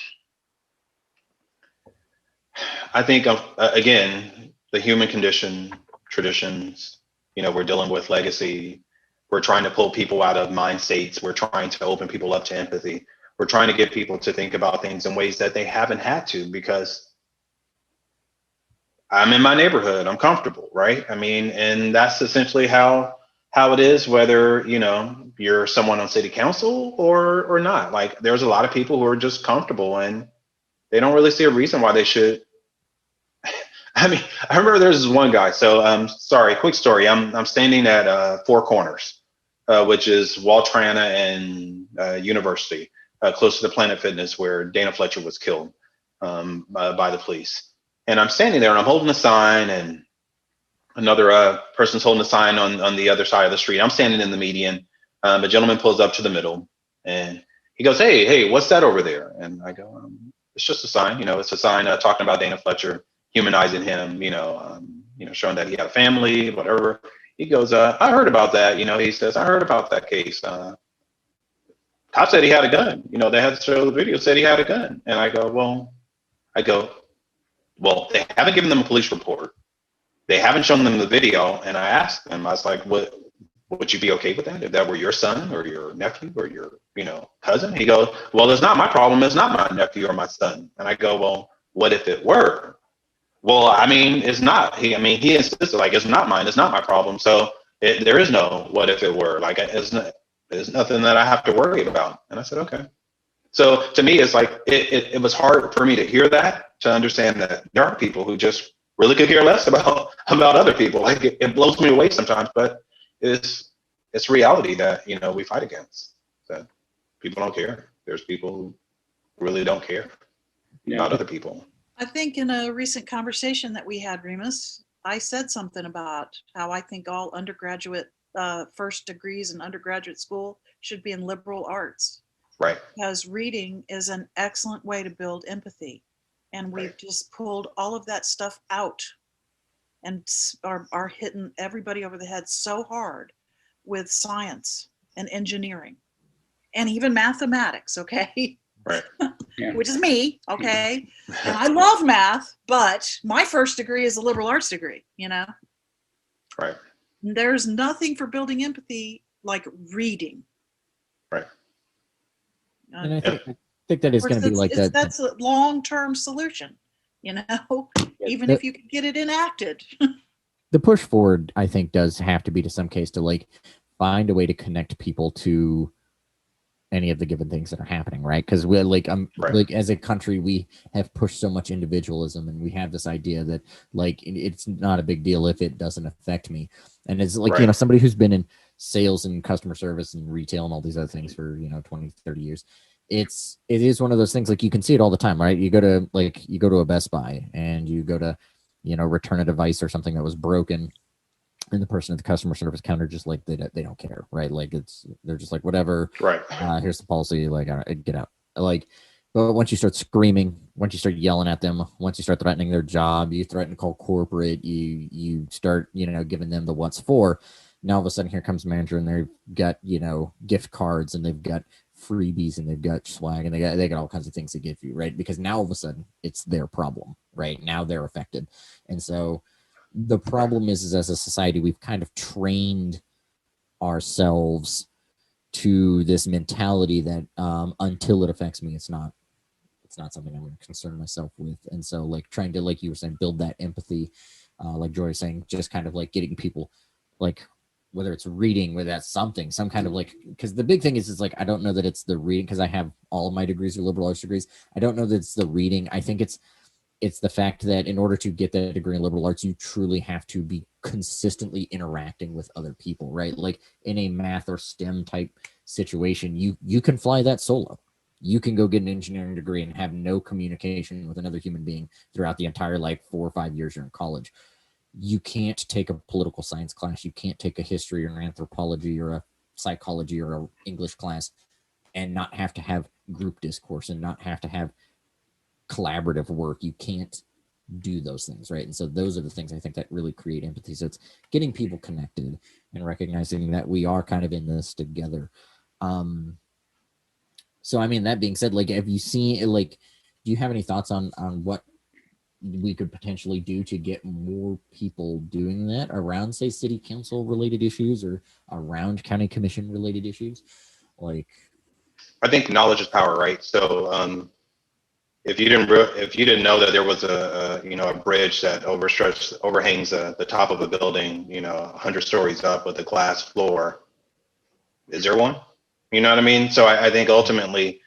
I think, again, the human condition, traditions, we're dealing with legacy. We're trying to pull people out of mind states. We're trying to open people up to empathy. We're trying to get people to think about things in ways that they haven't had to, because I'm in my neighborhood. I'm comfortable, right? I mean, and that's essentially how how it is, whether, you know, you're someone on city council or not. Like, there's a lot of people who are just comfortable and they don't really see a reason why they should. I mean, I remember there's this one guy. So, sorry, quick story. I'm standing at Four Corners, which is Waltrana and University, close to the Planet Fitness where Dana Fletcher was killed by the police. And I'm standing there and I'm holding a sign, and another person's holding a sign on the other side of the street. I'm standing in the median. A gentleman pulls up to the middle and he goes, hey, what's that over there? And I go, it's just a sign. You know, it's a sign talking about Dana Fletcher, humanizing him, showing that he had a family, whatever. He goes, I heard about that. You know, he says, I heard about that case. Cop said he had a gun. You know, they had to show the video, said he had a gun. And I go, well, they haven't given them a police report. They haven't shown them the video. And I asked them, I was like, would you be okay with that if that were your son or your nephew or your, cousin? He goes, well, it's not my problem. It's not my nephew or my son. And I go, well, what if it were? Well, I mean, it's not. He insisted, like, it's not mine. It's not my problem. So there is no what if it were. Like, there's nothing that I have to worry about. And I said, okay. So to me, it's like it was hard for me to hear that, to understand that there are people who just really could care less about other people. Like, it blows me away sometimes, but it's reality that we fight against. That people don't care. There's people who really don't care about other people. I think in a recent conversation that we had, Remus, I said something about how I think all undergraduate first degrees in undergraduate school should be in liberal arts. Right. Because reading is an excellent way to build empathy. And we've just pulled all of that stuff out and are hitting everybody over the head so hard with science and engineering and even mathematics, okay? Right. Yeah. Which is me, okay? And I love math, but my first degree is a liberal arts degree, Right. There's nothing for building empathy like reading. Right. And I think that is going to be like that. That's a long-term solution, even if you can get it enacted. The push forward, I think, does have to be to some case to like find a way to connect people to any of the given things that are happening, right? Because we're like, like as a country, we have pushed so much individualism, and we have this idea that like it's not a big deal if it doesn't affect me. And it's like, somebody who's been in sales and customer service and retail and all these other things for 20, 30 years. It is one of those things, like you can see it all the time, right? You go to a Best Buy and you go to, return a device or something that was broken, and the person at the customer service counter just like they don't care, right? Like they're just like, whatever, right? Here's the policy, like, all right, get out. Like, but once you start screaming, once you start yelling at them, once you start threatening their job, you threaten to call corporate, you start giving them the what's for. Now all of a sudden here comes the manager, and they've got gift cards, and they've got freebies, and they've got swag, and they got all kinds of things to give you, right? Because now all of a sudden it's their problem, right? Now they're affected. And so the problem is as a society, we've kind of trained ourselves to this mentality that until it affects me, it's not something I'm going to concern myself with. And so like trying to, like you were saying, build that empathy, like Joy was saying, just kind of like getting people, like whether it's reading, whether that's some kind of like, because the big thing is like, I don't know that it's the reading, because I have all of my degrees are liberal arts degrees. I don't know that it's the reading. I think it's the fact that in order to get that degree in liberal arts, you truly have to be consistently interacting with other people, right? Like in a math or STEM type situation, you can fly that solo. You can go get an engineering degree and have no communication with another human being throughout the entire 4 or 5 years you're in college. You can't take a political science class. You can't take a history or an anthropology or a psychology or an English class and not have to have group discourse and not have to have collaborative work. You can't do those things, right? And so those are the things I think that really create empathy. So it's getting people connected and recognizing that we are kind of in this together. So I mean, that being said, like, have you seen, like, do you have any thoughts on what we could potentially do to get more people doing that around, say, city council related issues or around county commission related issues? Like, I think knowledge is power, right? So if you didn't know that there was a bridge that overhangs the top of a building, 100 stories up with a glass floor, is there one? You know what I mean? So I think ultimately,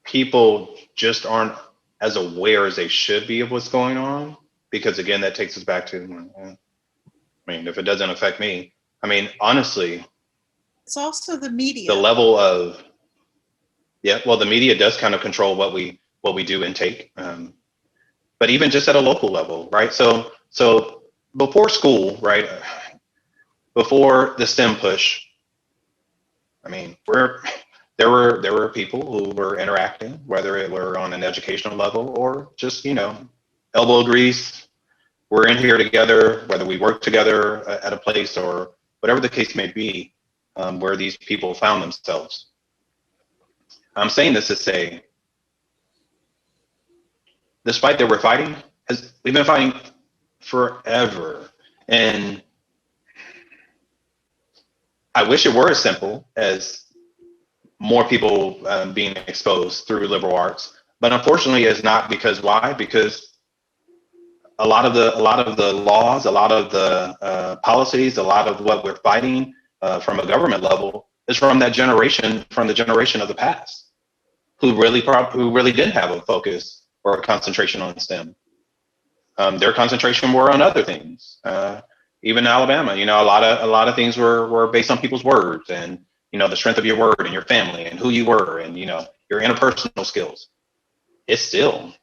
people just aren't as aware as they should be of what's going on, because again, that takes us back to, if it doesn't affect me, honestly, It's also the media. the level of, the media does kind of control what we do and take. But even just at a local level, right? So before school, right? Before the STEM push, there were people who were interacting, whether it were on an educational level or just, elbow grease. We're in here together, whether we work together at a place or whatever the case may be, where these people found themselves. I'm saying this to say, this fight that we're fighting, we've been fighting forever. And I wish it were as simple as more people being exposed through liberal arts, but unfortunately it's not. Because why? Because a lot of the laws, a lot of the policies, a lot of what we're fighting from a government level is from the generation of the past, who really didn't have a focus or a concentration on STEM. Their concentration were on other things. Even in Alabama, a lot of things were based on people's words and, the strength of your word and your family and who you were and, your interpersonal skills. It still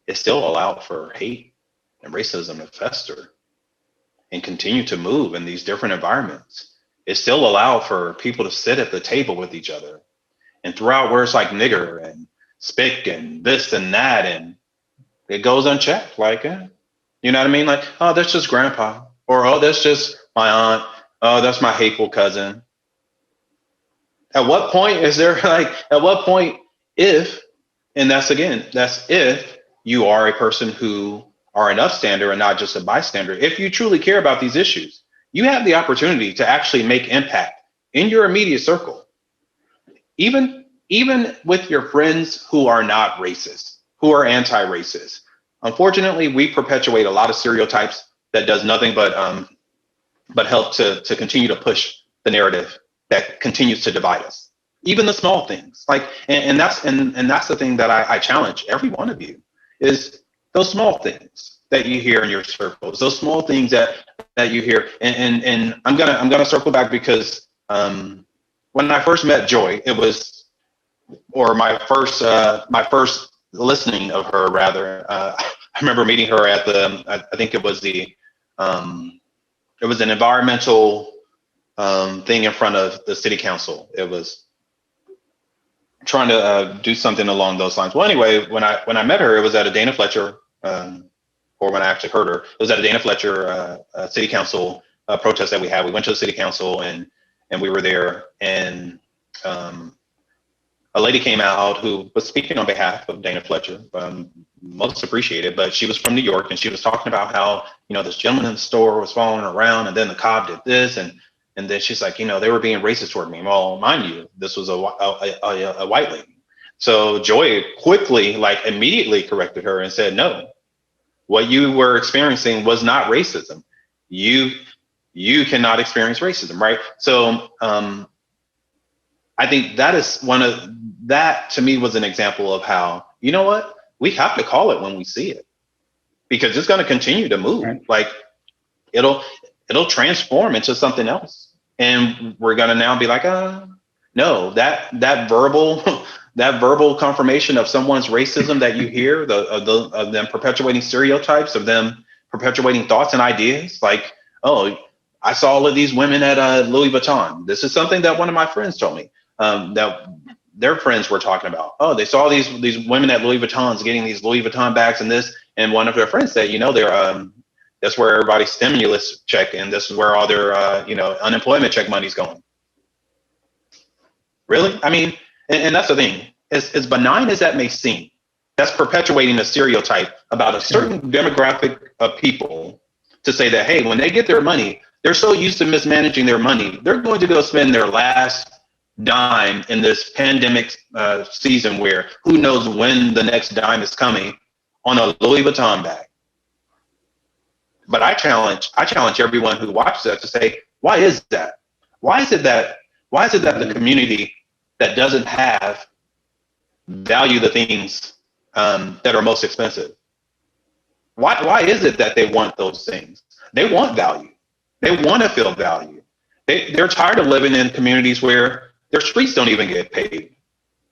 allowed for hate and racism to fester and continue to move in these different environments. It still allowed for people to sit at the table with each other and throw out words like nigger and spick and this and that, and it goes unchecked. Like, you know what I mean? Like, oh, that's just grandpa, or oh, that's just my aunt. Oh, that's my hateful cousin. At what point if, and that's if you are a person who are an upstander and not just a bystander, if you truly care about these issues, you have the opportunity to actually make impact in your immediate circle. Even with your friends who are not racist, who are anti-racist. Unfortunately, we perpetuate a lot of stereotypes that does nothing but help to continue to push the narrative that continues to divide us. Even the small things, like, and that's the thing that I challenge every one of you, is those small things that you hear in your circles, those small things that you hear. And I'm gonna circle back, because when I first met Joy, my first listening of her, rather, I remember meeting her at I think it was an environmental thing in front of the city council. It was trying to do something along those lines. Well, anyway, when I met her, it was at a Dana Fletcher, or when I actually heard her, it was at a Dana Fletcher city council protest that we had. We went to the city council and we were there, and a lady came out who was speaking on behalf of Dana Fletcher, most appreciated, but she was from New York, and she was talking about how, this gentleman in the store was following around, and then the cop did this, and then she's like, they were being racist toward me. Well, mind you, this was a white lady. So Joy quickly, immediately corrected her and said, no, what you were experiencing was not racism. You cannot experience racism, right? So I think that to me was an example of how, we have to call it when we see it, because it's going to continue to move. Right. Like, it'll transform into something else, and we're going to now be like, no, that verbal confirmation of someone's racism that you hear, of them perpetuating stereotypes, of them perpetuating thoughts and ideas, like, oh, I saw all of these women at Louis Vuitton. This is something that one of my friends told me, that their friends were talking about. Oh, they saw these women at Louis Vuitton's getting these Louis Vuitton bags and this, and one of their friends said, they're that's where everybody's stimulus check, and this is where all their unemployment check money's going. Really? And that's the thing. As benign as that may seem, that's perpetuating a stereotype about a certain demographic of people, to say that, hey, when they get their money, they're so used to mismanaging their money, they're going to go spend their last dime in this pandemic season where who knows when the next dime is coming on a Louis Vuitton bag. But I challenge everyone who watches that to say, why is that? Why is it that the community that doesn't have value the things that are most expensive? Why is it that they want those things? They want value. They want to feel value. They're tired of living in communities where their streets don't even get paved.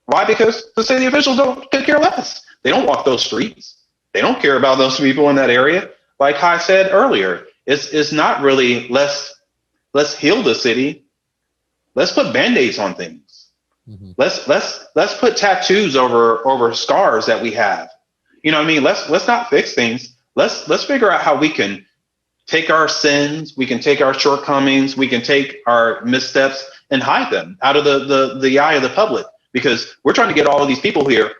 Why? Because the city officials could care less. They don't walk those streets. They don't care about those people in that area. Like I said earlier, it's not really let's heal the city. Let's put Band-Aids on things. Mm-hmm. Let's put tattoos over scars that we have. You know what I mean? Let's not fix things. Let's figure out how we can take our sins, we can take our shortcomings, we can take our missteps and hide them out of the eye of the public, because we're trying to get all of these people here,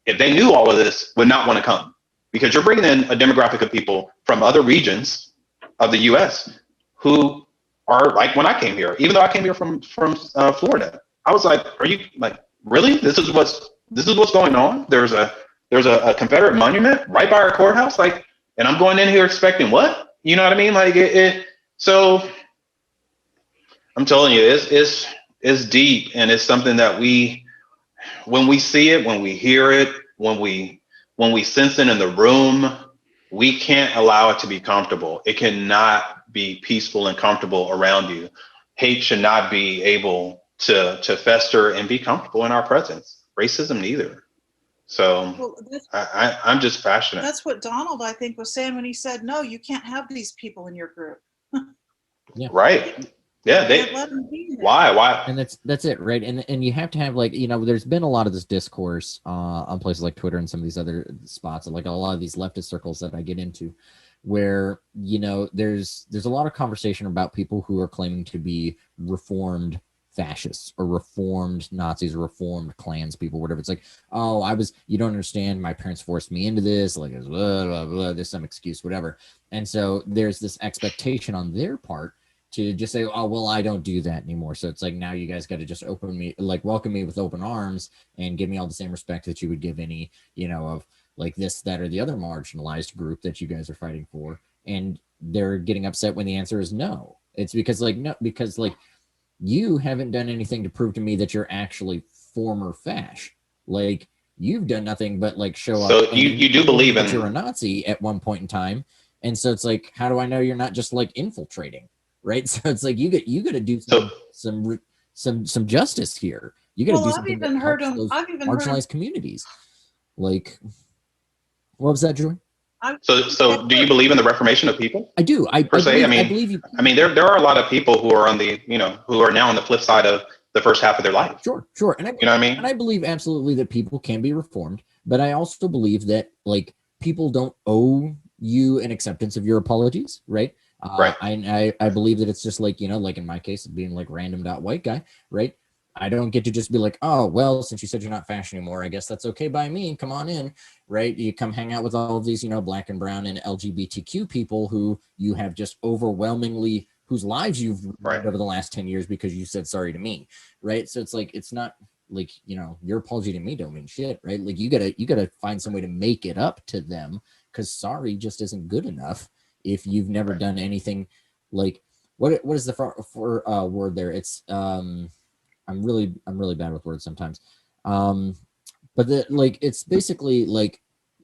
if they knew all of this, would not want to come, because you're bringing in a demographic of people from other regions of the US who are like when I came here. Even though I came here from Florida, I was like, are you like, really? This is what's going on? There's a Confederate monument right by our courthouse, like, and I'm going in here expecting what? You know what I mean? Like so I'm telling you, it's deep, and it's something that when we see it, when we hear it, when we sense it in the room, we can't allow it to be comfortable. It cannot be peaceful and comfortable around you. Hate should not be able to fester and be comfortable in our presence. Racism neither. So I'm just passionate. That's what Donald, I think, was saying when he said, no, you can't have these people in your group. Yeah. Right. Yeah. Why? And that's it, right? And you have to have, like, you know, there's been a lot of this discourse on places like Twitter and some of these other spots, like a lot of these leftist circles that I get into, where, you know, there's a lot of conversation about people who are claiming to be reformed fascists or reformed Nazis or reformed Klans people, whatever. It's like, oh, you don't understand, my parents forced me into this, like, blah, blah, blah, there's some excuse, whatever. And so there's this expectation on their part to just say, oh, well, I don't do that anymore. So it's like, now you guys got to just welcome me with open arms and give me all the same respect that you would give any, you know, of like this, that, or the other marginalized group that you guys are fighting for. And they're getting upset when the answer is no. It's because you haven't done anything to prove to me that you're actually former fash. Like, you've done nothing but like show up. So you do believe that you're a Nazi at one point in time. And so it's like, how do I know you're not just like infiltrating? Right. So it's like, you got to do some justice here. You got to do something that helps those marginalized communities. Like, what was that, Joy? So do you believe in the reformation of people? I do. I believe you. I mean, there are a lot of people who are who are now on the flip side of the first half of their life. Sure. And you know what I mean? And I believe absolutely that people can be reformed, but I also believe that, like, people don't owe you an acceptance of your apologies, right? Right. I believe that it's just like, you know, like in my case, being like random white guy, right? I don't get to just be like, oh, well, since you said you're not fashion anymore, I guess that's okay by me. Come on in, right? You come hang out with all of these, you know, black and brown and LGBTQ people who you have just overwhelmingly, whose lives you've ruined over the last 10 years because you said sorry to me, right? So it's like, it's not like, you know, your apology to me don't mean shit, right? Like, you gotta find some way to make it up to them, because sorry just isn't good enough if you've never done anything. Like, what is the word there? It's I'm really bad with words sometimes. But it's basically like,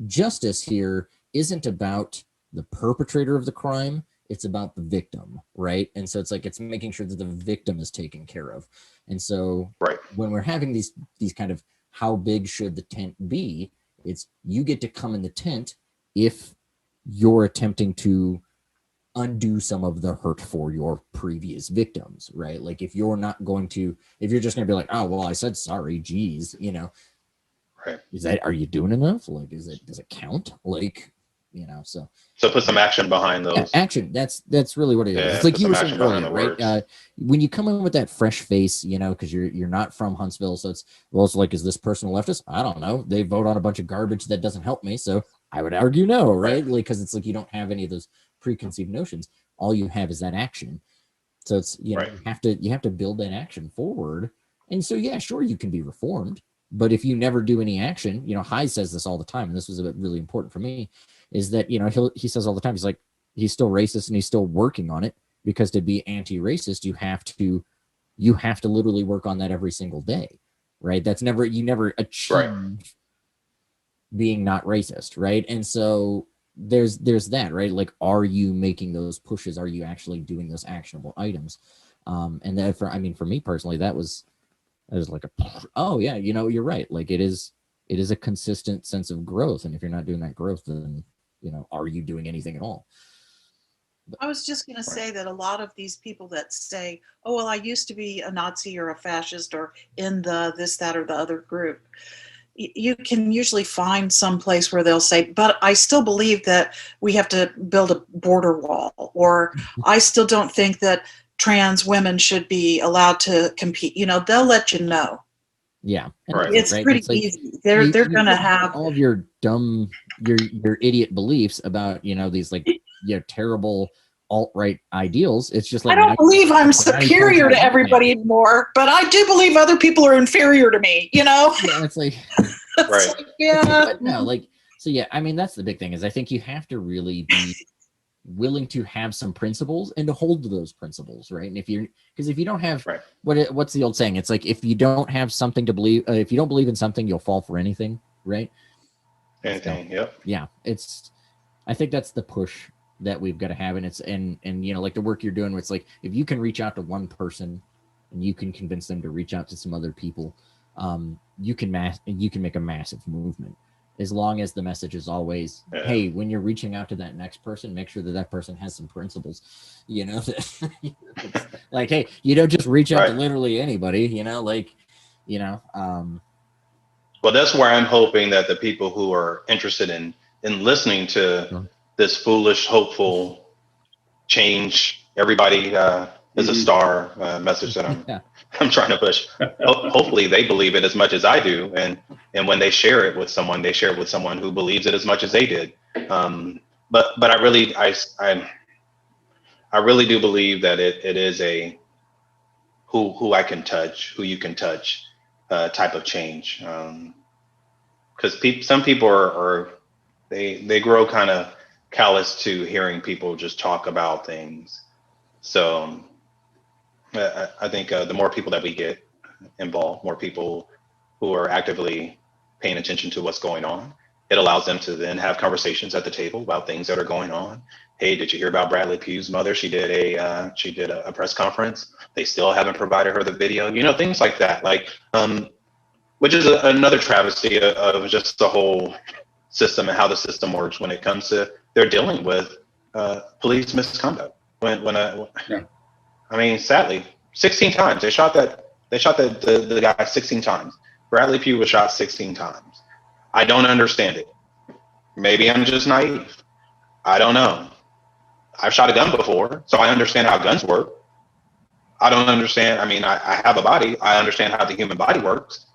justice here isn't about the perpetrator of the crime. It's about the victim, right? And so it's like, it's making sure that the victim is taken care of. And so when we're having these kind of, how big should the tent be? It's, you get to come in the tent if you're attempting to undo some of the hurt for your previous victims, right? Like, if you're just going to be like, oh, well, I said sorry, geez, you know, right? Are you doing enough? Like, does it count? Like, you know, so put some action behind those. Yeah, action. That's really what it is. Yeah, it's like you were saying earlier, right? When you come in with that fresh face, you know, because you're not from Huntsville, so it's like, is this person a leftist? I don't know. They vote on a bunch of garbage that doesn't help me, so I would argue no, right? Like, because it's like, you don't have any of those preconceived notions. All you have is that action. So it's, you know, you have to build that action forward And so, yeah, sure, you can be reformed, but if you never do any action, Hyde says this all the time, and this was really important for me, is that, he says all the time, he's like, he's still racist and he's still working on it, because to be anti-racist, you have to literally work on that every single day, right? You never achieve being not racist, right? And so there's that, right? Like, are you making those pushes? Are you actually doing those actionable items? And that for me personally, that was like oh yeah, you're right. Like, it is a consistent sense of growth. And if you're not doing that growth, then, are you doing anything at all? I was just going to say that a lot of these people that say, oh, well, I used to be a Nazi or a fascist or in the this, that, or the other group. You can usually find some place where they'll say, but I still believe that we have to build a border wall, or I still don't think that trans women should be allowed to compete. They'll let you know. Yeah. It's right? pretty It's like, easy. They're going to have all of your dumb, your idiot beliefs about, these like, terrible alt-right ideals. It's just like, I don't believe I'm superior to everybody anymore, but I do believe other people are inferior to me, Yeah, it's like, right. Like, yeah. But no, like, so yeah, I mean, that's the big thing, is I think you have to really be willing to have some principles and to hold to those principles, right? And if you don't have, what's the old saying? It's like, if you don't have something to believe, if you don't believe in something, you'll fall for anything, right? Anything, so, yep. Yeah, I think that's the push that we've got to have, and it's and like the work you're doing, where it's like, if you can reach out to one person and you can convince them to reach out to some other people, you can make a massive movement, as long as the message is always, hey, when you're reaching out to that next person, make sure that person has some principles, like, hey, you don't just reach out to literally anybody, well, that's where I'm hoping that the people who are interested in listening to this foolish, hopeful, change everybody is a star message that I'm trying to push. Hopefully they believe it as much as I do, and when they share it with someone, they share it with someone who believes it as much as they did. But I really do believe that it is a who I can touch, who you can touch type of change. Because some people are they grow kind of callous to hearing people just talk about things. So I think the more people that we get involved, more people who are actively paying attention to what's going on, it allows them to then have conversations at the table about things that are going on. Hey, did you hear about Bradley Pugh's mother? She did a press conference. They still haven't provided her the video. Things like that. Like, which is another travesty of just the whole system and how the system works when it comes to they're dealing with police misconduct. I mean, sadly, 16 times they shot the guy 16 times. Bradley Pugh was shot 16 times. I don't understand it. Maybe I'm just naive. I don't know. I've shot a gun before, so I understand how guns work. I don't understand. I mean, I have a body. I understand how the human body works.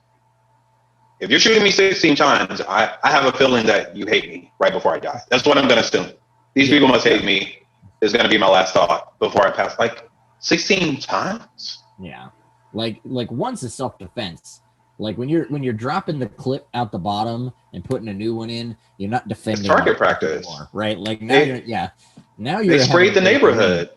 If you're shooting me 16 times, I have a feeling that you hate me right before I die. That's what I'm going to assume. These people must hate me is going to be my last thought before I pass. Like, 16 times? Yeah. Like once is self-defense. Like when you're dropping the clip out the bottom and putting a new one in, you're not defending. It's target practice. Anymore, right? Like now they sprayed the neighborhood.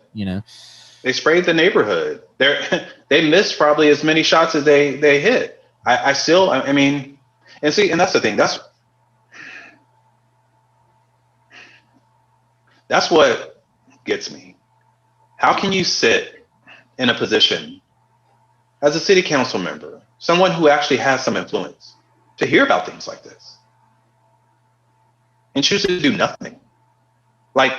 They sprayed the neighborhood. They missed probably as many shots as they hit. I mean, and that's the thing. That's what gets me. How can you sit in a position as a city council member, someone who actually has some influence, to hear about things like this and choose to do nothing? Like,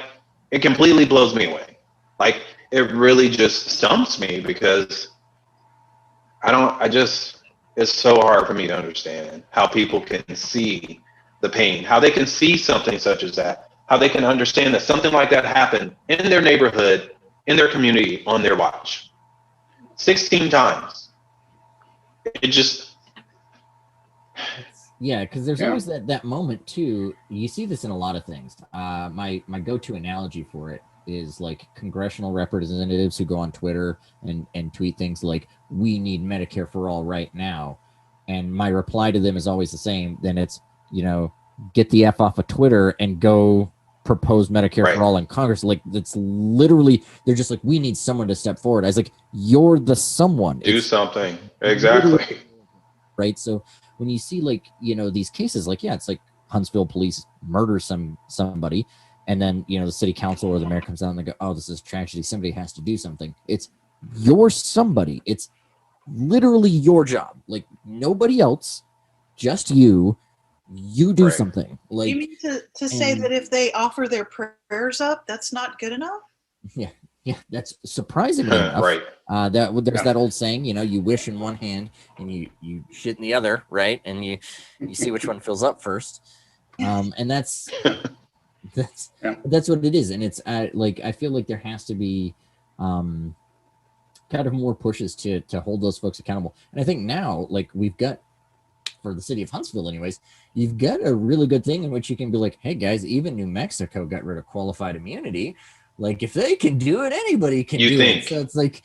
it completely blows me away. Like, it really just stumps me, because it's so hard for me to understand how people can see the pain, how they can see something such as that, how they can understand that something like that happened in their neighborhood, in their community, on their watch. 16 times. It just... Yeah, because there's always that moment too. You see this in a lot of things. My go-to analogy for it is like congressional representatives who go on Twitter and tweet things like, we need Medicare for all right now. And my reply to them is always the same. Then it's, get the F off of Twitter and go propose Medicare for all in Congress. Like, that's literally, they're just like, we need someone to step forward. I was like, you're the someone. Do something. Exactly. Right. So when you see like, these cases, like, yeah, it's like Huntsville police murder somebody. And then, the city council or the mayor comes out and they go, oh, this is tragedy. Somebody has to do something. It's your somebody. It's literally your job. Like, nobody else, just you. You do something. Like, you mean to say that if they offer their prayers up, that's not good enough? Yeah, that's surprisingly enough. Right. There's that old saying, you wish in one hand and you shit in the other, right? And you see which one fills up first. And that's what it is. And it's like, I feel like there has to be kind of more pushes to hold those folks accountable. And I think now, like, we've got, for the city of Huntsville anyways, you've got a really good thing in which you can be like, hey guys, even New Mexico got rid of qualified immunity. Like, if they can do it, anybody can do it. So it's like,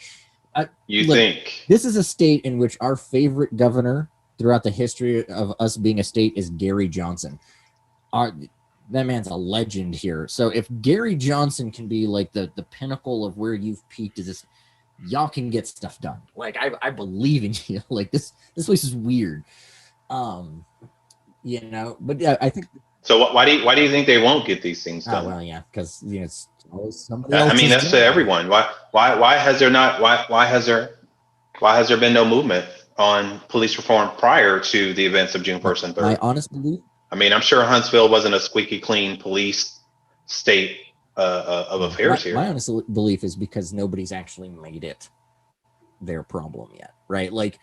this is a state in which our favorite governor throughout the history of us being a state is Gary Johnson. That man's a legend here. So if Gary Johnson can be like the pinnacle of where you've peaked, is this, y'all can get stuff done. Like, I believe in you. Like, this place is weird. But I think. So why do you think they won't get these things done? Well, yeah, because it's always somebody else. I mean, that's to everyone. Why has there been no movement on police reform prior to the events of June 1st and 3rd? My honest belief. I mean, I'm sure Huntsville wasn't a squeaky clean police state of affairs here. My honest belief is because nobody's actually made it their problem yet, right? Like,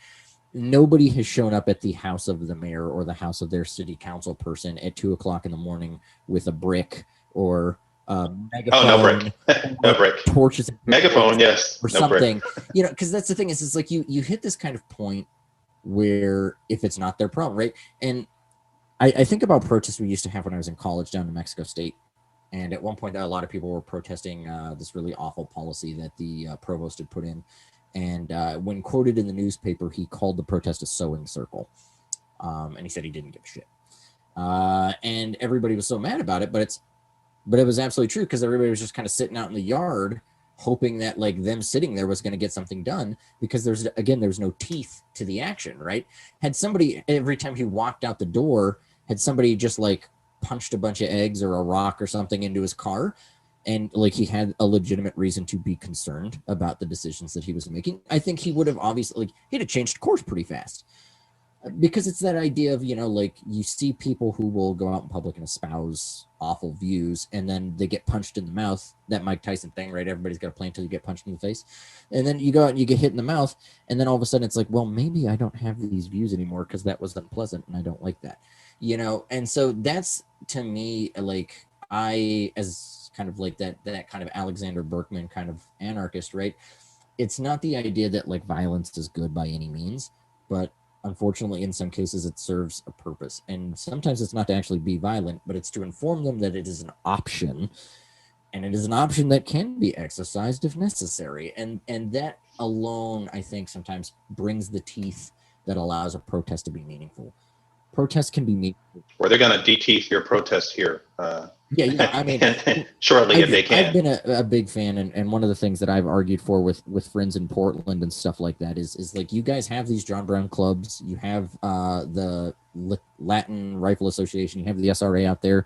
nobody has shown up at the house of the mayor or the house of their city council person at 2:00 in the morning with a brick or a megaphone. Oh, no brick. No brick. Torches. Megaphone, yes. Or something. Because that's the thing is, it's like you hit this kind of point where if it's not their problem, right? And I think about protests we used to have when I was in college down in Mexico State. And at one point, a lot of people were protesting this really awful policy that the provost had put in. And when quoted in the newspaper, he called the protest a sewing circle. And he said he didn't give a shit. And everybody was so mad about it, but it was absolutely true, because everybody was just kind of sitting out in the yard hoping that like them sitting there was going to get something done, because there's no teeth to the action, right? Had somebody, every time he walked out the door, had somebody just like punched a bunch of eggs or a rock or something into his car, and like he had a legitimate reason to be concerned about the decisions that he was making, I think he would have obviously, he'd have changed course pretty fast. Because it's that idea of, like you see people who will go out in public and espouse awful views, and then they get punched in the mouth, that Mike Tyson thing, right? Everybody's got a plan until you get punched in the face. And then you go out and you get hit in the mouth, and then all of a sudden it's like, well, maybe I don't have these views anymore because that was unpleasant and I don't like that. And so that's, to me, like, I, as kind of like that kind of Alexander Berkman kind of anarchist, right? It's not the idea that like violence is good by any means, but unfortunately, in some cases, it serves a purpose. And sometimes it's not to actually be violent, but it's to inform them that it is an option, and it is an option that can be exercised if necessary. And that alone, I think, sometimes brings the teeth that allows a protest to be meaningful. Protests can be meaningful. Or they're going to de-teeth your protest here. Yeah. I mean, shortly, if they can. I've been a big fan, and one of the things that I've argued for with friends in Portland and stuff like that is like, you guys have these John Brown clubs, you have the Latin Rifle Association, you have the SRA out there.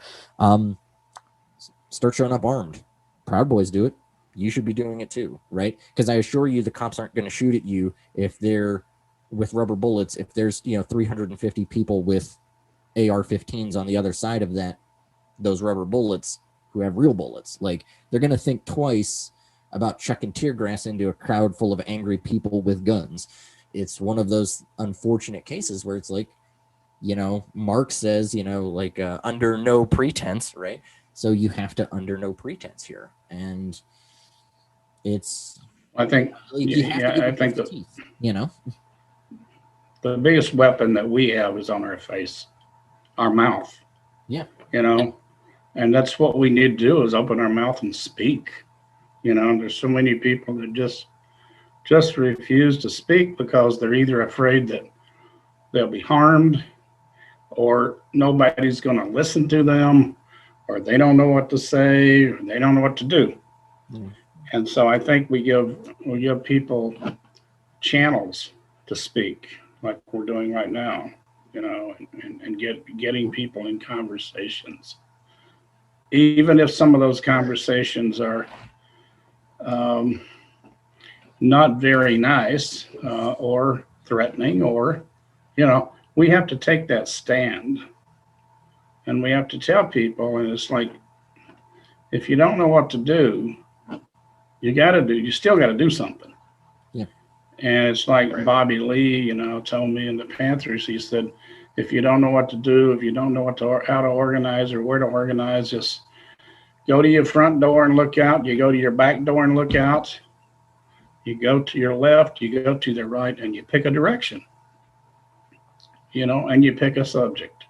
Start showing up armed. Proud Boys do it. You should be doing it too, right? Because I assure you, the cops aren't going to shoot at you if they're with rubber bullets. If there's 350 people with AR-15s on the other side of those rubber bullets who have real bullets, like, they're going to think twice about chucking tear gas into a crowd full of angry people with guns. It's one of those unfortunate cases where it's like, Marx says, under no pretense, right? So you have to under no pretense here. And it's, I think, I think the teeth, the biggest weapon that we have is on our face, our mouth. Yeah. And that's what we need to do, is open our mouth and speak. You know, there's so many people that just refuse to speak because they're either afraid that they'll be harmed, or nobody's going to listen to them, or they don't know what to say, or they don't know what to do. Mm. And so I think we give people channels to speak, like we're doing right now, you know, and getting people in conversations, even if some of those conversations are not very nice or threatening, or, you know, we have to take that stand, and we have to tell people. And it's like, if you don't know what to do, you still got to do something. Yeah. And it's like Right. Bobby Lee, you know, told me in the Panthers, he said, if you don't know what to do, if you don't know how to organize or where to organize, just go to your front door and look out. You go to your back door and look out. You go to your left, you go to the right, and you pick a direction, you know, and you pick a subject.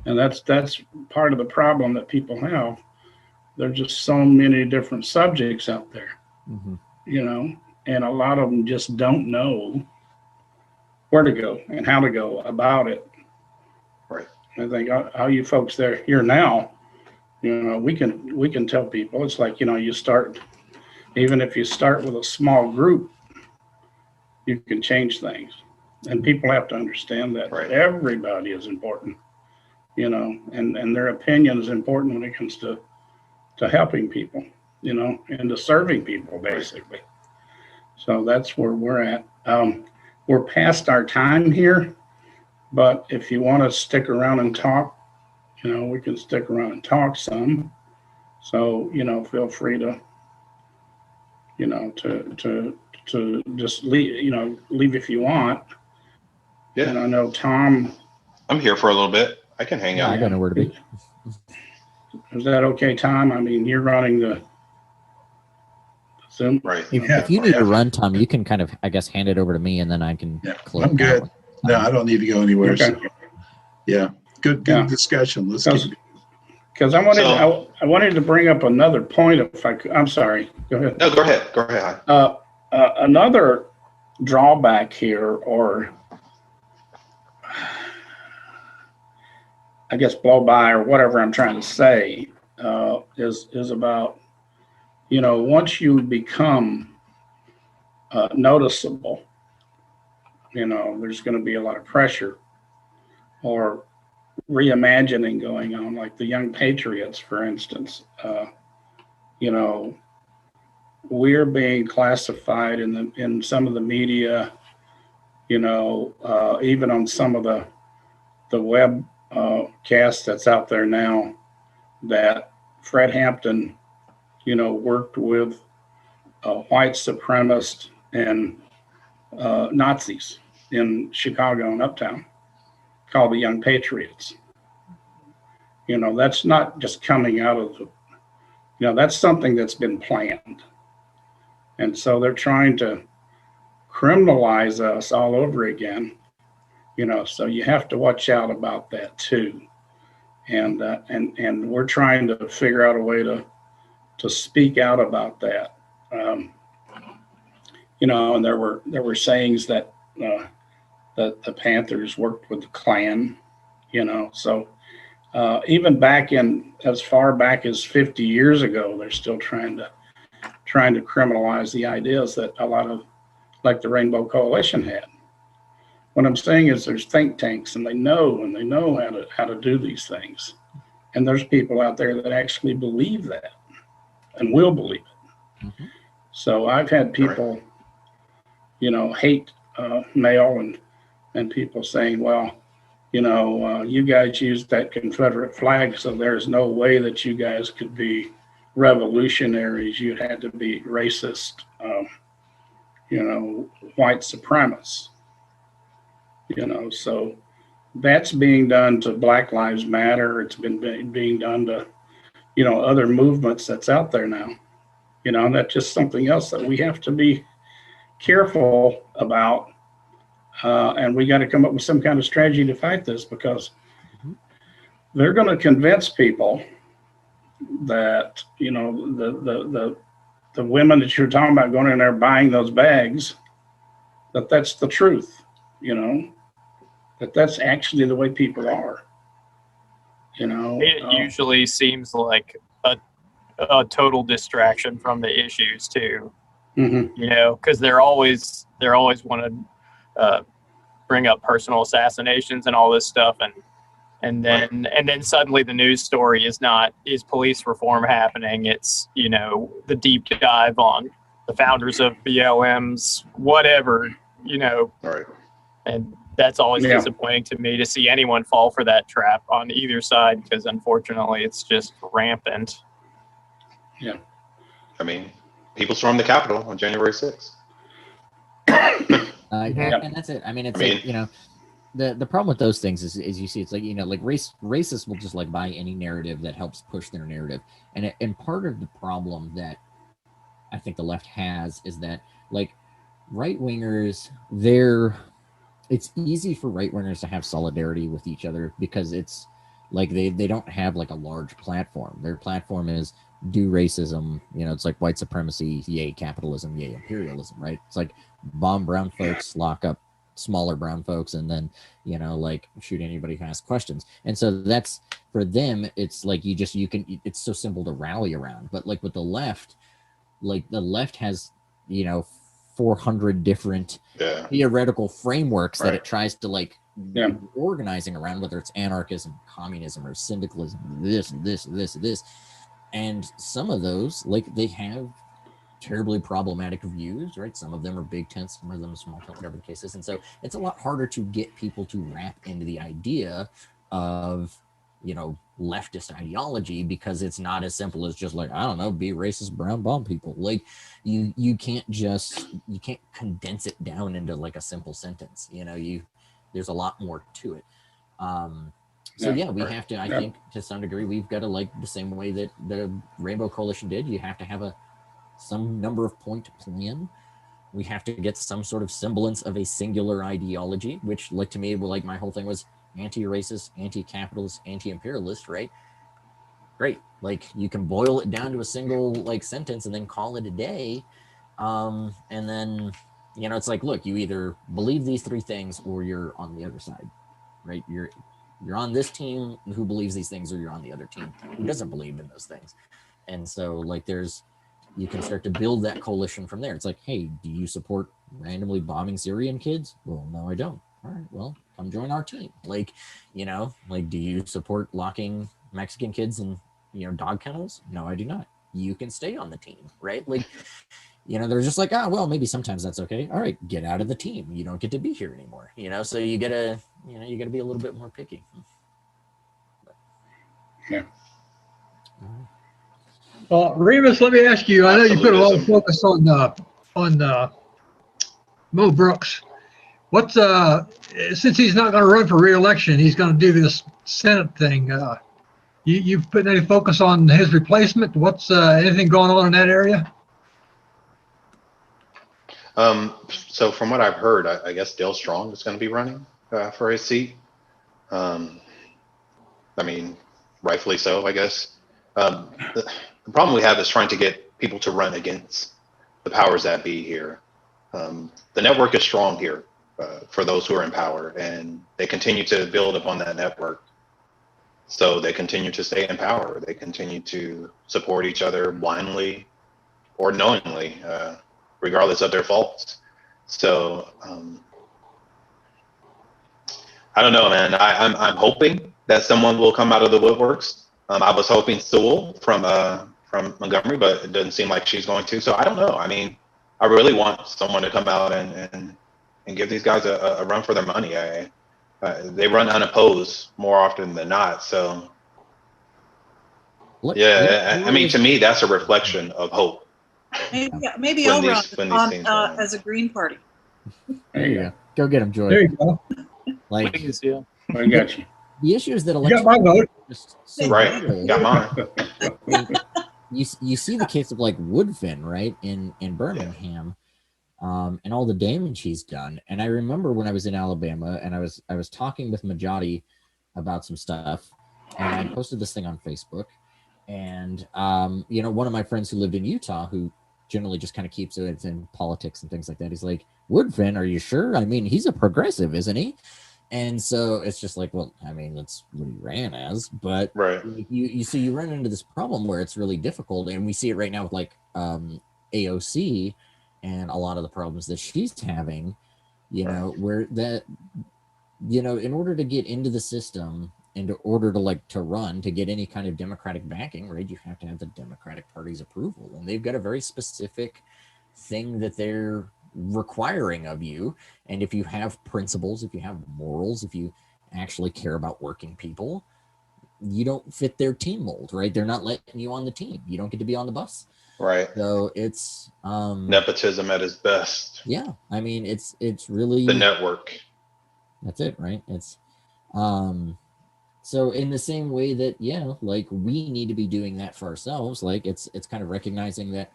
And that's part of the problem that people have. There's just so many different subjects out there, Mm-hmm. you know, and a lot of them just don't know where to go and how to go about it. Right. I think how you folks there here now, you know, we can tell people, it's like, you know, even if you start with a small group, you can change things. And people have to understand that Right. everybody is important, you know, and their opinion is important when it comes to helping people, you know, and to serving people, basically. So that's where we're at. We're past our time here, but if you want to stick around and talk, you know, we can stick around and talk some. So, you know, feel free to, you know, to just leave if you want. Yeah. And I know Tom, I'm here for a little bit. I can hang Yeah, out. I don't know where to be. is that okay, Tom? I mean, you're running the Zoom. Right. If you need to run, Tom, you can kind of, I guess, hand it over to me, and then I can close. I'm good. out. No, I don't need to go anywhere. Okay. So, yeah, good Yeah. discussion. Let's keep. Because I wanted to bring up another point. If I could, I'm sorry. Go ahead. No, go ahead. Go ahead. Another drawback here, or I guess blow by, or whatever I'm trying to say, is about, you know, once you become noticeable, you know, there's going to be a lot of pressure or reimagining going on, like the Young Patriots, for instance. You know, we're being classified in some of the media, you know, even on some of the web cast that's out there now, that Fred Hampton, you know, worked with white supremacists and Nazis in Chicago and Uptown, called the Young Patriots. You know, that's not just coming out of that's something that's been planned. And so they're trying to criminalize us all over again, you know, so you have to watch out about that too. And we're trying to figure out a way to speak out about that. You know, and there were sayings that the Panthers worked with the Klan, you know, so even back in as far back as 50 years ago, they're still trying to criminalize the ideas that a lot of, like the Rainbow Coalition had. What I'm saying is there's think tanks, and they know how to do these things. And there's people out there that actually believe that and will believe it. Mm-hmm. So I've had people, you know, hate mail and people saying, well, you know, you guys used that Confederate flag, so there's no way that you guys could be revolutionaries. You had to be racist, you know, white supremacists, you know. So that's being done to Black Lives Matter. It's been being done to, you know, other movements that's out there now, you know, and that's just something else that we have to be careful about. And we got to come up with some kind of strategy to fight this, because they're going to convince people that, you know, the women that you're talking about going in there buying those bags, that's the truth, that's actually the way people are, It usually seems like a total distraction from the issues too. Because they're always want to bring up personal assassinations and all this stuff, and then suddenly the news story is police reform happening. It's the deep dive on the founders of BLMs, whatever, Right. and that's always disappointing to me to see anyone fall for that trap on either side, because unfortunately it's just rampant. Yeah. I mean, people stormed the Capitol on January 6th. And that's it. I mean, the problem with those things is you see, it's like, like racists will just like buy any narrative that helps push their narrative. And part of the problem that I think the left has is that, like, right-wingers, it's easy for right-wingers to have solidarity with each other because it's like they don't have like a large platform. Their platform is do racism, it's like white supremacy, yay capitalism, yay imperialism, right? It's like bomb brown folks, lock up smaller brown folks, and then like shoot anybody who asks questions. And so that's, for them, it's like it's so simple to rally around. But like with the left, has 400 different theoretical frameworks that it tries to like organizing around, whether it's anarchism, communism, or syndicalism, this. And some of those, like, they have terribly problematic views, right? Some of them are big tent, some of them are small tent, whatever the case is. And so it's a lot harder to get people to wrap into the idea of, leftist ideology, because it's not as simple as just like, I don't know, be racist, brown bomb people. Like, you can't condense it down into like a simple sentence. There's a lot more to it. We have to, I think, to some degree, we've got to, like, the same way that the Rainbow Coalition did, you have to have some number of point plan. We have to get some sort of semblance of a singular ideology, which, like, to me, like, my whole thing was anti-racist, anti-capitalist, anti-imperialist, right? Great. Like, you can boil it down to a single, like, sentence and then call it a day. And then, it's like, look, you either believe these three things or you're on the other side, right? You're on this team who believes these things, or you're on the other team who doesn't believe in those things. And so, like, you can start to build that coalition from there. It's like, hey, do you support randomly bombing Syrian kids? Well, no, I don't. All right, well, come join our team. Like, do you support locking Mexican kids in, dog kennels? No, I do not. You can stay on the team, right? Like, they're just like, well, maybe sometimes that's okay. All right, get out of the team. You don't get to be here anymore. So you gotta be a little bit more picky. Yeah. Well, Remus, let me ask you. I know you put a lot of focus on Mo Brooks. What's since he's not going to run for re-election, he's going to do this Senate thing. You put any focus on his replacement? What's anything going on in that area? So from what I've heard, I guess Dale Strong is going to be running for his seat. I mean, rightfully so, I guess. The problem we have is trying to get people to run against the powers that be here. The network is strong here for those who are in power, and they continue to build upon that network. So they continue to stay in power. They continue to support each other blindly or knowingly, regardless of their faults. So I don't know, man. I'm hoping that someone will come out of the woodworks. I was hoping Sewell from Montgomery, but it doesn't seem like she's going to. So I don't know. I mean, I really want someone to come out and give these guys a run for their money. They run unopposed more often than not. So I mean, to me, that's a reflection of hope. Maybe I'll run as a Green Party. There you go. Go get him, Joy. There you go. Like, Please, yeah. I got you. the issue is that You got my vote. Right. Got mine. You see the case of like Woodfin, right, in Birmingham, and all the damage he's done. And I remember when I was in Alabama, and I was talking with Majati about some stuff, and I posted this thing on Facebook. And one of my friends who lived in Utah, who generally just kind of keeps it in politics and things like that. He's like, Woodfin, are you sure? I mean, he's a progressive, isn't he? And so it's just like, well, I mean, that's what he ran as, but Right. you see, you run into this problem where it's really difficult, and we see it right now with like AOC and a lot of the problems that she's having, you know, where that, you know, in order to get into the system, in order to run, to get any kind of Democratic backing, right, you have to have the Democratic Party's approval, and they've got a very specific thing that they're requiring of you. And if you have principles, if you have morals, if you actually care about working people, you don't fit their team mold, right? They're not letting you on the team. You don't get to be on the bus. Right. So it's nepotism at its best. Yeah, I mean, it's really the network. That's it, right? It's so in the same way that, yeah, like we need to be doing that for ourselves, like it's kind of recognizing that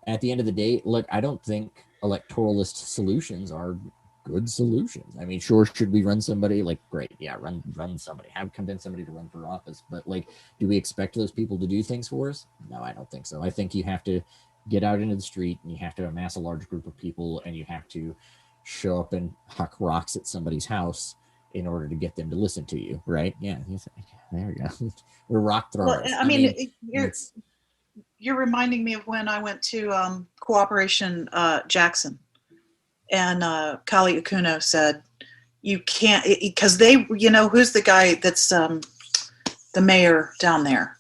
at the end of the day, look, I don't think electoralist solutions are good solutions. I mean, sure, should we run somebody? Like, great, yeah, run somebody, convince somebody to run for office. But like, do we expect those people to do things for us? No, I don't think so. I think you have to get out into the street and you have to amass a large group of people and you have to show up and huck rocks at somebody's house in order to get them to listen to you, right? Yeah, there we go. We're rock throwers. Well, I mean you're reminding me of when I went to Cooperation Jackson, and Kali Akuno said, you can't, because they, you know, who's the guy that's the mayor down there,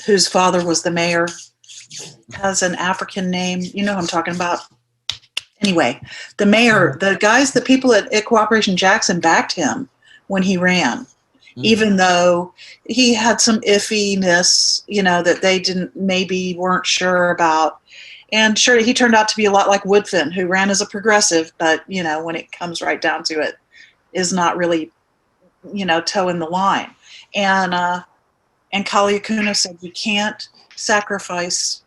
whose father was the mayor, has an African name. You know who I'm talking about. Anyway, the mayor, the people at Cooperation Jackson backed him when he ran. Even though he had some iffiness, you know, that they weren't sure about. And sure, he turned out to be a lot like Woodfin, who ran as a progressive, but, you know, when it comes right down to it, is not really, you know, toeing the line. And Kali Akuno said, you can't sacrifice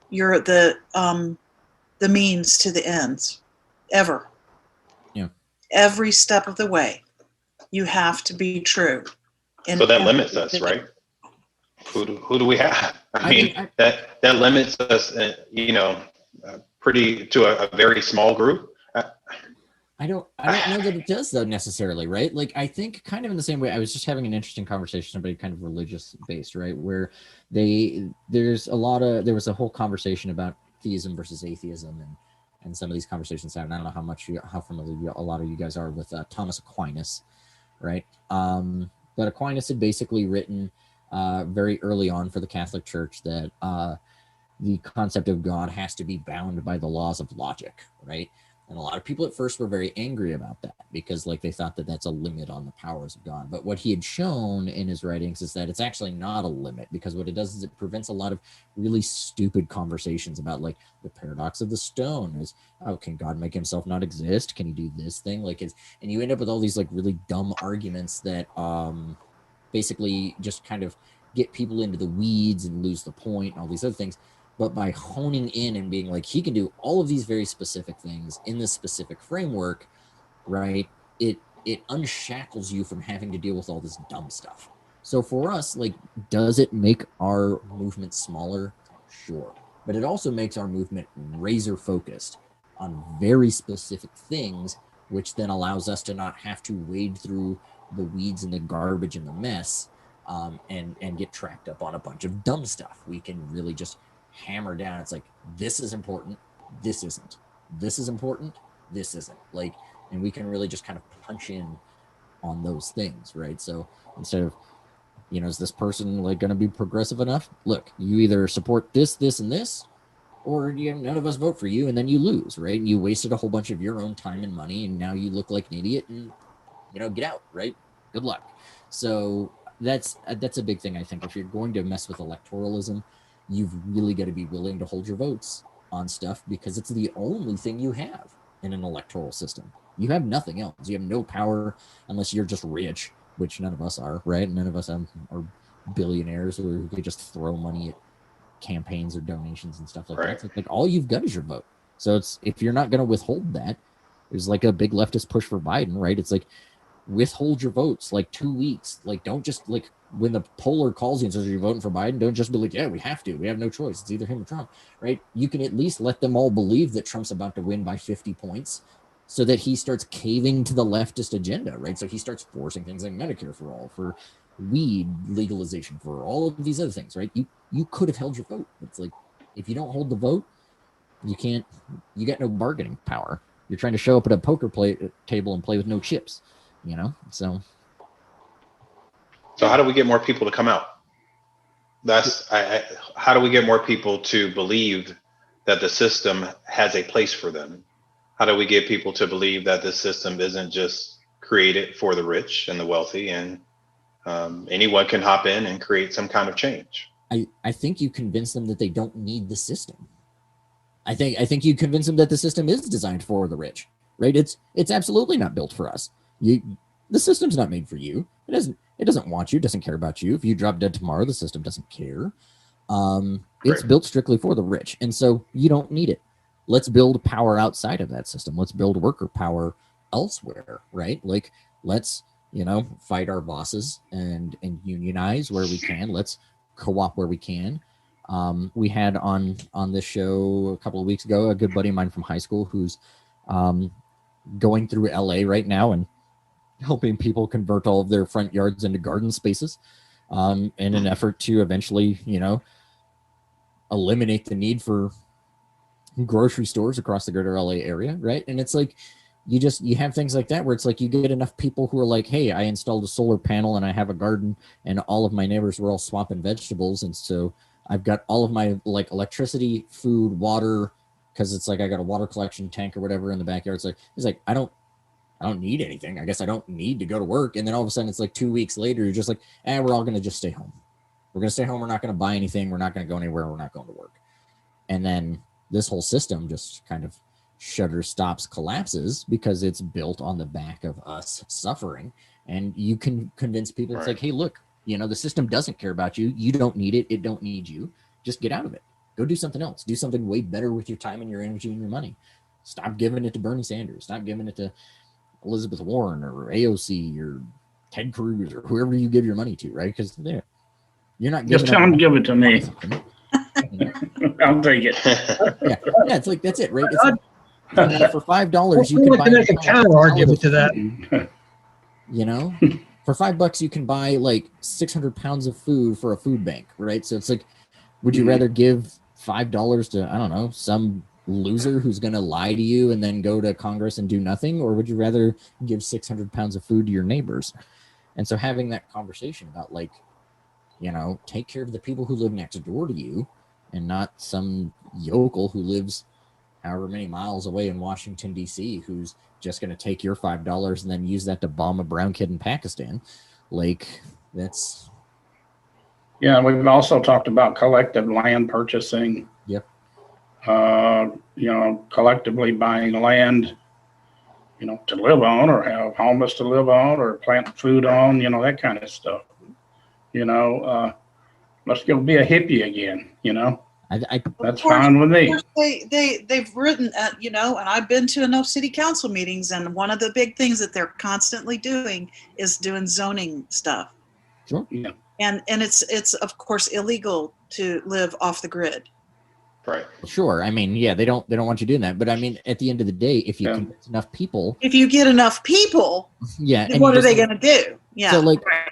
the means to the ends, ever. Yeah. Every step of the way, you have to be true. So that limits us, right? Who do we have? I mean, that limits us, you know, to a very small group. I don't know that it does though necessarily, right? Like I think kind of in the same way, I was just having an interesting conversation, somebody kind of religious based, right? Where there was a whole conversation about theism versus atheism and some of these conversations happened. I don't know how familiar a lot of you guys are with Thomas Aquinas, right? But Aquinas had basically written very early on for the Catholic Church that the concept of God has to be bound by the laws of logic, right? And a lot of people at first were very angry about that because like they thought that that's a limit on the powers of God. But what he had shown in his writings is that it's actually not a limit, because what it does is it prevents a lot of really stupid conversations about like the paradox of the stone is, oh, can God make himself not exist? Can he do this thing? And you end up with all these like really dumb arguments that basically just kind of get people into the weeds and lose the point and all these other things. But by honing in and being like, he can do all of these very specific things in this specific framework, right? It unshackles you from having to deal with all this dumb stuff. So for us, like, does it make our movement smaller? Sure. But it also makes our movement razor focused on very specific things, which then allows us to not have to wade through the weeds and the garbage and the mess and get trapped up on a bunch of dumb stuff. We can really just hammer down. It's like, this is important, this isn't. This is important, this isn't. Like, and we can really just kind of punch in on those things, right? So instead of, you know, is this person like going to be progressive enough? Look, you either support this, and this, or none of us vote for you, and then you lose, right? And you wasted a whole bunch of your own time and money, and now you look like an idiot, and get out, right? Good luck. So that's a big thing, I think. If you're going to mess with electoralism, you've really got to be willing to hold your votes on stuff, because it's the only thing you have in an electoral system. You have nothing else. You have no power unless you're just rich, which none of us are, right? None of us are billionaires who could just throw money at campaigns or donations and stuff like that. So like all you've got is your vote. So it's, if you're not going to withhold that, there's like a big leftist push for Biden, right? It's like, withhold your votes like 2 weeks. Like, don't just like when the poller calls you and says, are you voting for Biden? Don't just be like, yeah, we have to. We have no choice. It's either him or Trump, right? You can at least let them all believe that Trump's about to win by 50 points so that he starts caving to the leftist agenda, right? So he starts forcing things like Medicare for all, for weed legalization, for all of these other things, right? You could have held your vote. It's like, if you don't hold the vote, you got no bargaining power. You're trying to show up at a poker table and play with no chips, you know? So how do we get more people to come out? How do we get more people to believe that the system has a place for them? How do we get people to believe that the system isn't just created for the rich and the wealthy, and anyone can hop in and create some kind of change? I think you convince them that they don't need the system. I think you convince them that the system is designed for the rich, right? It's absolutely not built for us. The system's not made for you. It doesn't want you, doesn't care about you. If you drop dead tomorrow, the system doesn't care. It's built strictly for the rich. And so you don't need it. Let's build power outside of that system. Let's build worker power elsewhere, right? Like, let's, fight our bosses and unionize where we can. Let's co-op where we can. We had on this show a couple of weeks ago a good buddy of mine from high school who's going through LA right now and helping people convert all of their front yards into garden spaces in an effort to eventually, eliminate the need for grocery stores across the greater LA area, right? And it's like you have things like that where it's like you get enough people who are like, hey, I installed a solar panel and I have a garden and all of my neighbors were all swapping vegetables, and so I've got all of my like electricity, food, water, because it's like I got a water collection tank or whatever in the backyard. It's like I don't need anything. I guess I don't need to go to work. And then all of a sudden it's like 2 weeks later, you're just like, we're all going to just stay home. We're going to stay home. We're not going to buy anything. We're not going to go anywhere. We're not going to work. And then this whole system just kind of shutters, stops, collapses because it's built on the back of us suffering. And you can convince people, it's like, hey, look, the system doesn't care about you. You don't need it. It don't need you. Just get out of it. Go do something else. Do something way better with your time and your energy and your money. Stop giving it to Bernie Sanders. Stop giving it to Elizabeth Warren or AOC or Ted Cruz or whoever you give your money to, right? Because you're not just tell them to give it to me. I'll take it. Yeah, it's like that's it, right? It's like, for $5 you can buy make a counter argument to that. For $5 you can buy like 600 pounds of food for a food bank, right? So it's like, would you rather give $5 to, I don't know, some loser who's going to lie to you and then go to Congress and do nothing? Or would you rather give 600 pounds of food to your neighbors? And so having that conversation about like, take care of the people who live next door to you and not some yokel who lives however many miles away in Washington, D.C., who's just going to take your $5 and then use that to bomb a brown kid in Pakistan. Like, that's... Yeah, we've also talked about collective land purchasing. Yep. Collectively buying land, to live on or have homes to live on or plant food on, that kind of stuff. Let's go be a hippie again, That's fine with me. They've written, and I've been to enough city council meetings, and one of the big things that they're constantly doing is doing zoning stuff. Sure. Yeah. And it's of course illegal to live off the grid. Right. Sure. I mean, yeah, they don't want you doing that. But I mean, at the end of the day, if you convince enough people, if you get enough people, what are they going to do? Yeah. So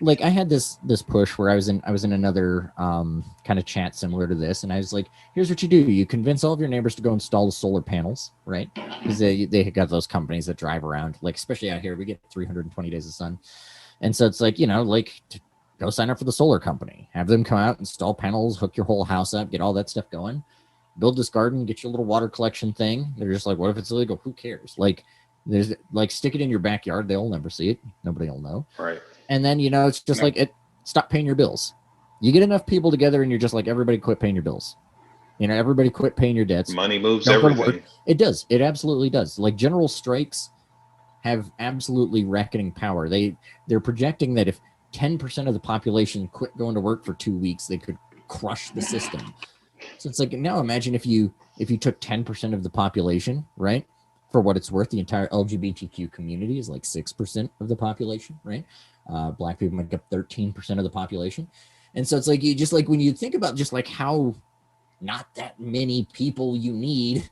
like I had this push where I was in another kind of chat similar to this, and I was like, here's what you do: you convince all of your neighbors to go install the solar panels, right? Because they got those companies that drive around, like especially out here, we get 320 days of sun, and so it's like go sign up for the solar company, have them come out, install panels, hook your whole house up, get all that stuff going, build this garden, get your little water collection thing. They're just like, what if it's illegal? Who cares? Like, there's like, stick it in your backyard. They'll never see it. Nobody will know. Right. And then, it's just stop paying your bills. You get enough people together and you're just like, everybody quit paying your bills. Everybody quit paying your debts. Money moves everything. It does. It absolutely does. Like, general strikes have absolutely reckoning power. They're projecting that if 10% of the population quit going to work for 2 weeks, they could crush the system. So it's like, now imagine if you took 10% of the population, right, for what it's worth, the entire LGBTQ community is like 6% of the population, right? Black people make up 13% of the population. And so it's like, you just like, when you think about just like how not that many people you need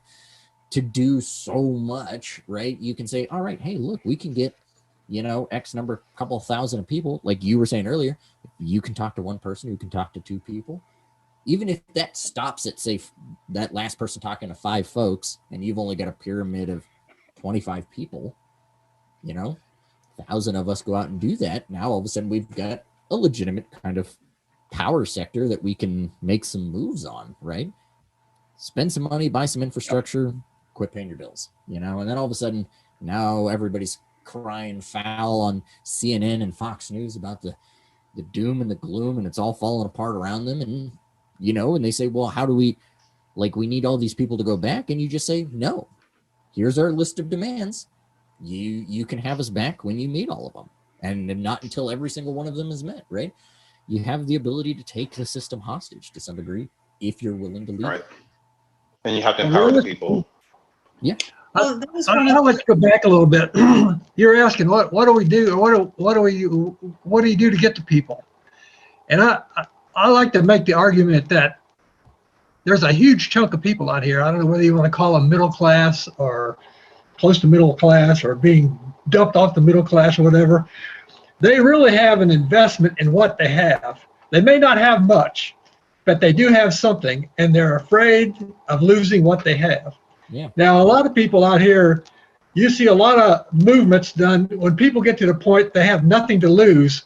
to do so much, right? You can say, all right, hey, look, we can get, X number, couple thousand of people. Like you were saying earlier, you can talk to one person who can talk to two people. Even if that stops at, say, that last person talking to 5 folks, and you've only got a pyramid of 25 people, 1,000 of us go out and do that. Now, all of a sudden, we've got a legitimate kind of power sector that we can make some moves on, right? Spend some money, buy some infrastructure, quit paying your bills, and then all of a sudden, now everybody's crying foul on CNN and Fox News about the doom and the gloom, and it's all falling apart around them. And, and they say, well, how do we need all these people to go back? And you just say, no, here's our list of demands. You can have us back when you meet all of them, and not until every single one of them is met, right? You have the ability to take the system hostage to some degree if you're willing to leave. Right. And you have to empower the people. Yeah. Well, that was I'll let you go back a little bit. You're asking what do we do? What do you do to get to people? And I like to make the argument that there's a huge chunk of people out here. I don't know whether you want to call them middle class or close to middle class or being dumped off the middle class or whatever. They really have an investment in what they have. They may not have much, but they do have something, and they're afraid of losing what they have. Yeah. Now, a lot of people out here, you see a lot of movements done when people get to the point they have nothing to lose.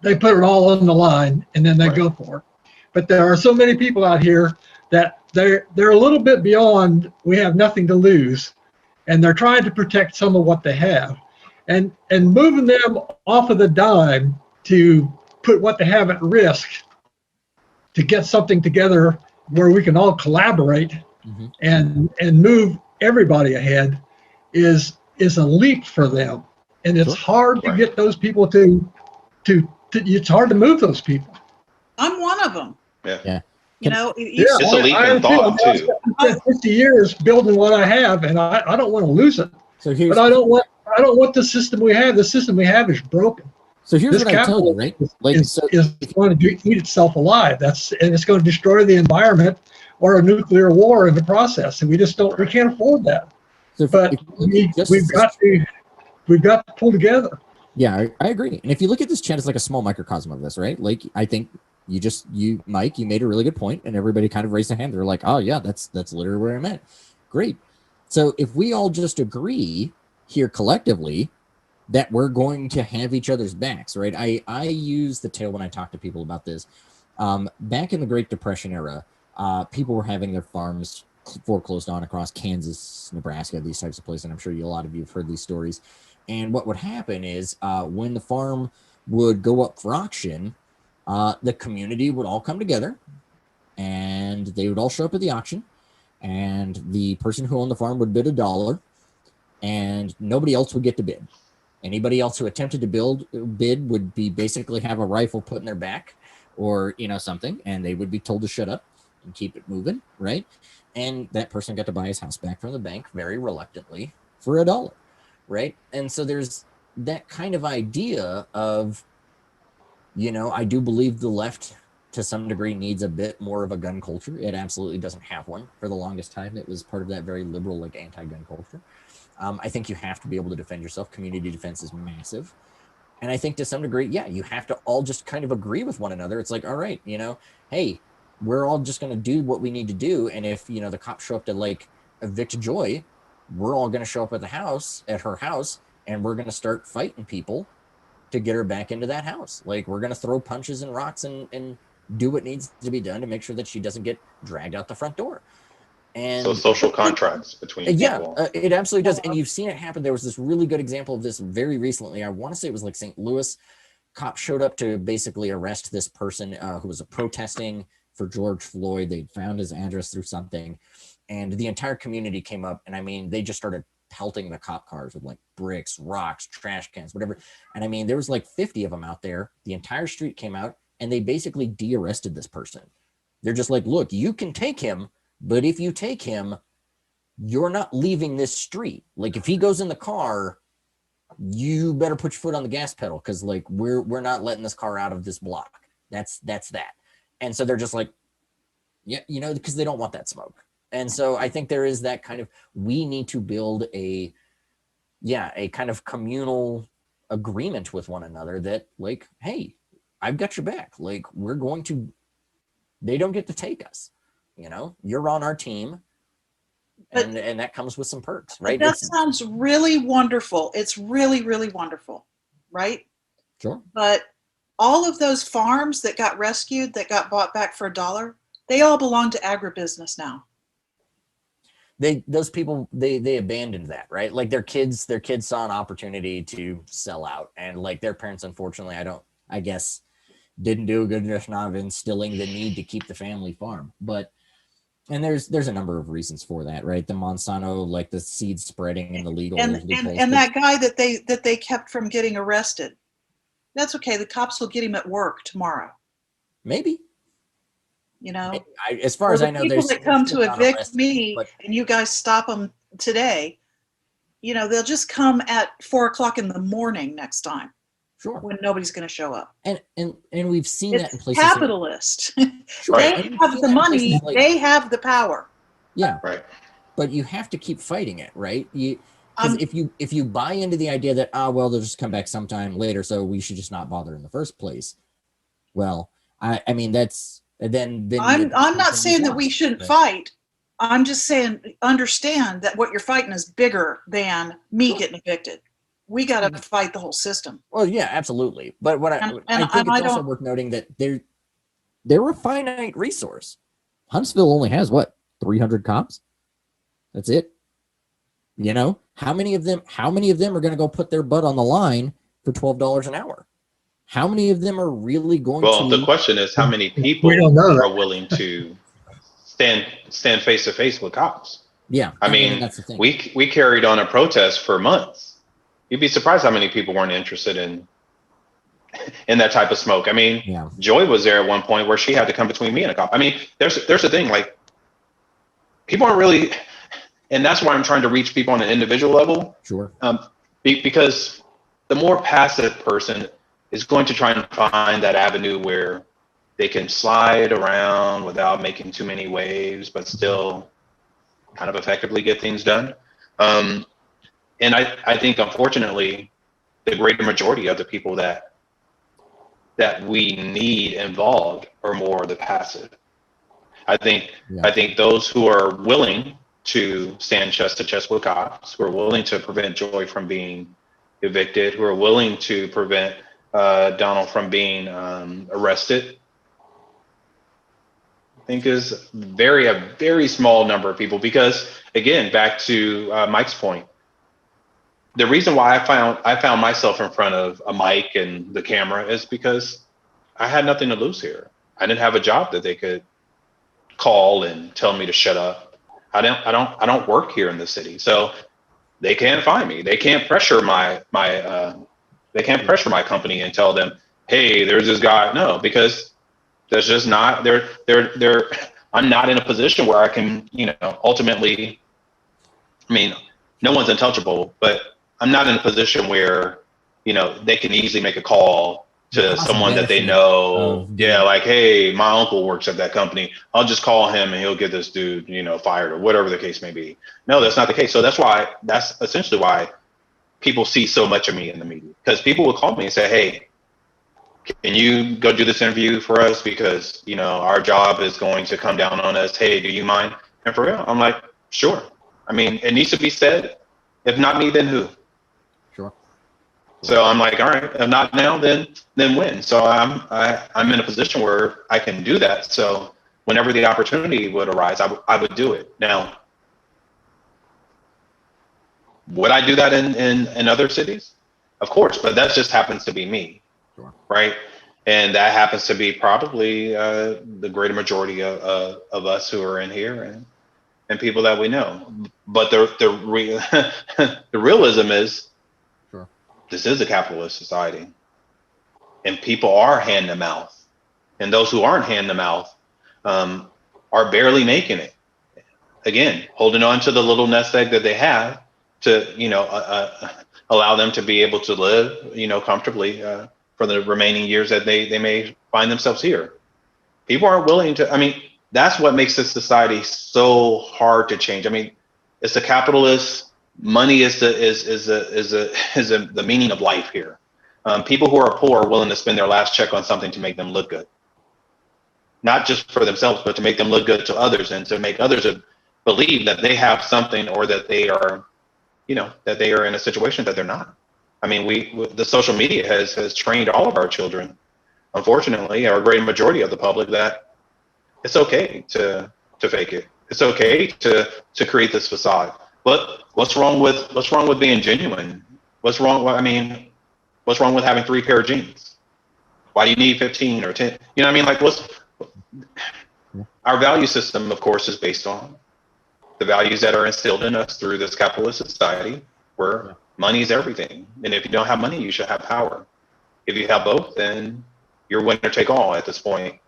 They put it all on the line, and then they go for it. But there are so many people out here that they're a little bit beyond we have nothing to lose, and they're trying to protect some of what they have. And moving them off of the dime to put what they have at risk to get something together where we can all collaborate and move everybody ahead is a leap for them. And it's hard to get those people to it's hard to move those people. I'm one of them. Yeah. It's a leap in thought too. I spent 50 years building what I have, and I don't want to lose it. So here's, but I don't want the system we have. The system we have is broken. So here's what I tell you, right? Is going to eat itself alive. And it's going to destroy the environment or a nuclear war in the process. And we can't afford that. So but we've got to pull together. Yeah, I agree. And if you look at this chat, it's like a small microcosm of this, right? Like, I think Mike, you made a really good point, and everybody kind of raised their hand. They're like, oh yeah, that's literally where I'm at. Great. So if we all just agree here collectively that we're going to have each other's backs, right? I use the tale when I talk to people about this. Back in the Great Depression era, people were having their farms foreclosed on across Kansas, Nebraska, these types of places. And I'm sure a lot of you have heard these stories. And what would happen is when the farm would go up for auction, the community would all come together and they would all show up at the auction, and the person who owned the farm would bid $1 and nobody else would get to bid. Anybody else who attempted to bid would be basically have a rifle put in their back or, something, and they would be told to shut up and keep it moving, right? And that person got to buy his house back from the bank very reluctantly for $1, right? And so there's that kind of idea of, I do believe the left to some degree needs a bit more of a gun culture. It absolutely doesn't have one. For the longest time, it was part of that very liberal, anti-gun culture. I think you have to be able to defend yourself. Community defense is massive. And I think to some degree, yeah, you have to all just kind of agree with one another. It's like, all right, hey, we're all just going to do what we need to do. And if, the cops show up to evict Joy, we're all going to show up at her house, and we're going to start fighting people to get her back into that house. We're going to throw punches and rocks and do what needs to be done to make sure that she doesn't get dragged out the front door. And so social contracts between people. It absolutely does. And you've seen it happen. There was this really good example of this very recently. I want to say it was St. Louis. Cops showed up to basically arrest this person who was protesting for George Floyd. They found his address through something, and the entire community came up. And they just started pelting the cop cars with bricks, rocks, trash cans, whatever. And there was 50 of them out there. The entire street came out, and they basically de-arrested this person. They're just look, you can take him, but if you take him, you're not leaving this street. Like if he goes in the car, you better put your foot on the gas pedal because like we're not letting this car out of this block. That's that. And so they're just like, yeah, you know, because they don't want that smoke. And so I think there is that kind of, we need to build a kind of communal agreement with one another that like, hey, I've got your back. Like they don't get to take us, you know, you're on our team. And that comes with some perks, right? That sounds really wonderful. It's really, really wonderful, right? Sure. But all of those farms that got rescued, that got bought back for $1, they all belong to agribusiness now. Those people, they abandoned that, right? Like their kids saw an opportunity to sell out, and like their parents, unfortunately, I guess, didn't do a good enough job of instilling the need to keep the family farm. But and there's a number of reasons for that, right? The Monsanto, like the seed spreading and the legal and that guy that they kept from getting arrested. That's okay. The cops will get him at work tomorrow. Maybe. You know, as far as I know, people that come to evict me, but, and you guys stop them today, you know, they'll just come at 4:00 in the morning next time. Sure. When nobody's going to show up. And we've seen that in places. Capitalist. Sure. They have the money. Like, they have the power. Yeah. Right. But you have to keep fighting it, right? Because if you buy into the idea that well, they'll just come back sometime later, so we should just not bother in the first place. Well, I mean that's then I'm not saying that we shouldn't fight. I'm just saying understand that what you're fighting is bigger than me getting evicted. We got to fight the whole system. Well, yeah, absolutely. But what I think it's also worth noting that they're a finite resource. Huntsville only has what, 300 cops? That's it. You know, how many of them are going to go put their butt on the line for $12 an hour? How many of them are really going to? Well, the question is, how many people are willing to stand face to face with cops? Yeah, I mean, that's the thing. We carried on a protest for months. You'd be surprised how many people weren't interested in that type of smoke. I mean, yeah. Joy was there at one point where she had to come between me and a cop. I mean, there's a thing, like, people aren't really, and that's why I'm trying to reach people on an individual level. Sure. Because the more passive person is going to try and find that avenue where they can slide around without making too many waves, but still kind of effectively get things done. And I think, unfortunately, the greater majority of the people that we need involved are more the passive. I think those who are willing to stand chest to chest with cops, who are willing to prevent Joy from being evicted, who are willing to prevent Donald from being arrested, I think is a very small number of people. Because again, back to Mike's point, the reason why I found myself in front of a mic and the camera is because I had nothing to lose here. I didn't have a job that they could call and tell me to shut up. I don't work here in the city, so they can't find me. They can't pressure my company and tell them, hey, there's this guy. No, because there's just not. I'm not in a position where I can, ultimately. I mean, no one's untouchable, but I'm not in a position where, they can easily make a call to someone that they know. Yeah, like, hey, my uncle works at that company. I'll just call him and he'll get this dude, fired, or whatever the case may be. No, that's not the case. So that's essentially why people see so much of me in the media, because people will call me and say, hey, can you go do this interview for us? Because, our job is going to come down on us. Hey, do you mind? And for real, I'm like, sure. I mean, it needs to be said. If not me, then who? Sure. So I'm like, all right, if not now, then when? So I'm in a position where I can do that. So whenever the opportunity would arise, I would do it. Now, would I do that in other cities? Of course, but that just happens to be me. Sure. Right? And that happens to be probably the greater majority of us who are in here and people that we know. But the realism is, sure, this is a capitalist society, and people are hand to mouth, and those who aren't hand to mouth are barely making it. again, holding on to the little nest egg that they have to, allow them to be able to live, comfortably for the remaining years that they may find themselves here. People aren't willing to. I mean, that's what makes this society so hard to change. I mean, it's the capitalist. Money is the meaning of life here. People who are poor are willing to spend their last check on something to make them look good, not just for themselves, but to make them look good to others and to make others believe that they have something, or that they are, that they are in a situation that they're not. I mean, the social media has trained all of our children, unfortunately, or a great majority of the public, that it's okay to fake it. It's okay to create this facade. But what's wrong with being genuine? What's wrong with having 3 pair of jeans? Why do you need 15 or 10? You know what I mean? Like, our value system, of course, is based on the values that are instilled in us through this capitalist society, where money is everything. And if you don't have money, you should have power. If you have both, then you're winner take all at this point.